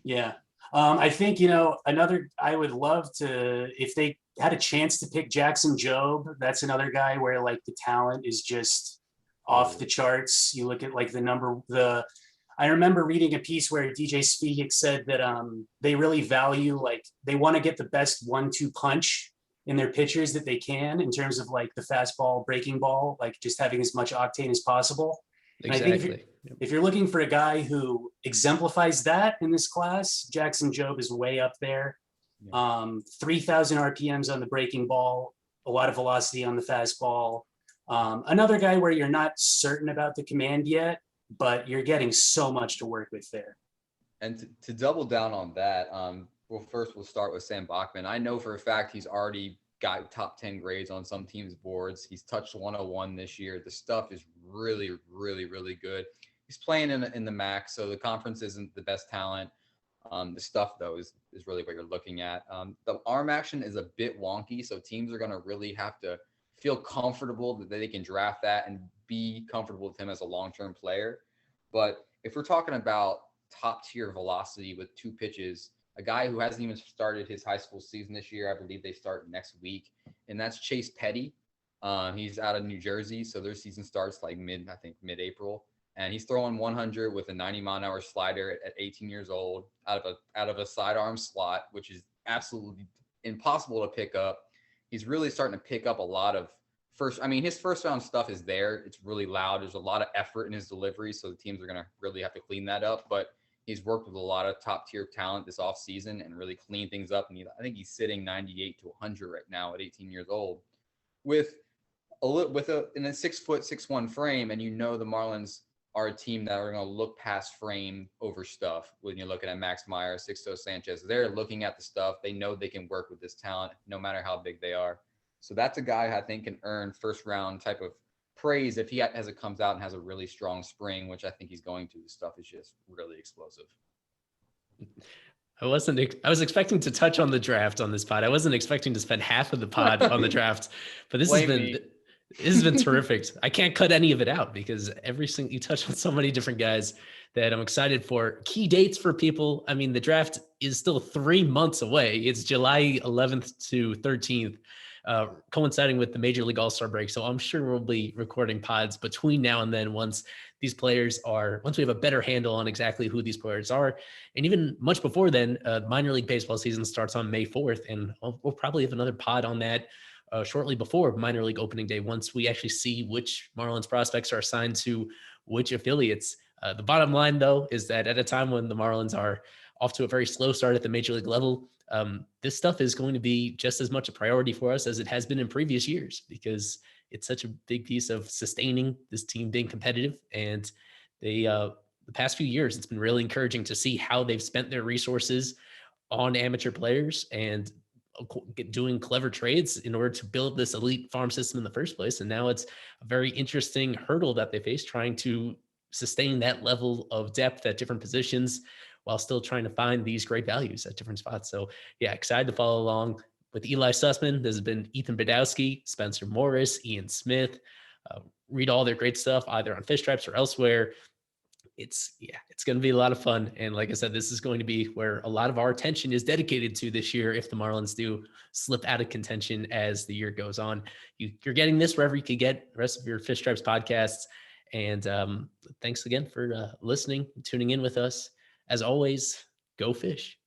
Yeah. I think, I would love to, if they had a chance to pick Jackson Jobe, that's another guy where like the talent is just off the charts. You look at like I remember reading a piece where DJ Spiegel said that they really value, like they want to get the best 1-2 punch in their pitchers that they can in terms of like the fastball, breaking ball, like just having as much octane as possible. And I think Exactly. if you're looking for a guy who exemplifies that in this class, Jackson Jobe is way up there. 3,000 RPMs on the breaking ball, a lot of velocity on the fastball. Another guy where you're not certain about the command yet, but you're getting so much to work with there. And to double down on that, well, first we'll start with Sam Bachman. I know for a fact he's already got top 10 grades on some teams' boards. He's touched 101 this year. The stuff is really, really, really good. He's playing in the MAC, so the conference isn't the best talent. The stuff, though, is really what you're looking at. The arm action is a bit wonky, so teams are going to really have to feel comfortable that they can draft that and be comfortable with him as a long-term player. But if we're talking about top-tier velocity with 2 pitches, a guy who hasn't even started his high school season this year, I believe they start next week, and that's Chase Petty. He's out of New Jersey, so their season starts like mid-April. And he's throwing 100 with a 90-mile-an-hour slider at 18 years old out of a sidearm slot, which is absolutely impossible to pick up. He's really starting to pick up a lot of his first round stuff is there. It's really loud. There's a lot of effort in his delivery, so the teams are going to really have to clean that up. But he's worked with a lot of top-tier talent this offseason and really cleaned things up. And I think he's sitting 98 to 100 right now at 18 years old in a 6'6" frame. And the Marlins are a team that are going to look past frame over stuff. When you're looking at Max Meyer, Sixto Sanchez, they're looking at the stuff. They know they can work with this talent no matter how big they are. So that's a guy I think can earn first round type of praise if as it comes out and has a really strong spring, which I think he's going to. The stuff is just really explosive. I was expecting to touch on the draft on this pod. I wasn't expecting to spend half of the pod on the draft, but this has been terrific. I can't cut any of it out because you touch on so many different guys that I'm excited for. Key dates for people. I mean, the draft is still 3 months away. It's July 11th to 13th, coinciding with the Major League All-Star break. So I'm sure we'll be recording pods between now and then once we have a better handle on exactly who these players are. And even much before then, minor league baseball season starts on May 4th. And we'll probably have another pod on that shortly before minor league opening day, once we actually see which Marlins prospects are assigned to which affiliates. The bottom line, though, is that at a time when the Marlins are off to a very slow start at the major league level, this stuff is going to be just as much a priority for us as it has been in previous years, because it's such a big piece of sustaining this team being competitive. And the past few years, it's been really encouraging to see how they've spent their resources on amateur players and doing clever trades in order to build this elite farm system in the first place. And now it's a very interesting hurdle that they face, trying to sustain that level of depth at different positions while still trying to find these great values at different spots. So yeah, excited to follow along with Eli Sussman. There's been Ethan Badowski, Spencer Morris, Ian Smith. Read all their great stuff either on Fish Stripes or elsewhere. It's going to be a lot of fun. And like I said, this is going to be where a lot of our attention is dedicated to this year if the Marlins do slip out of contention as the year goes on. You're getting this wherever you can get the rest of your Fish Stripes podcasts. And thanks again for listening, tuning in with us. As always, go fish.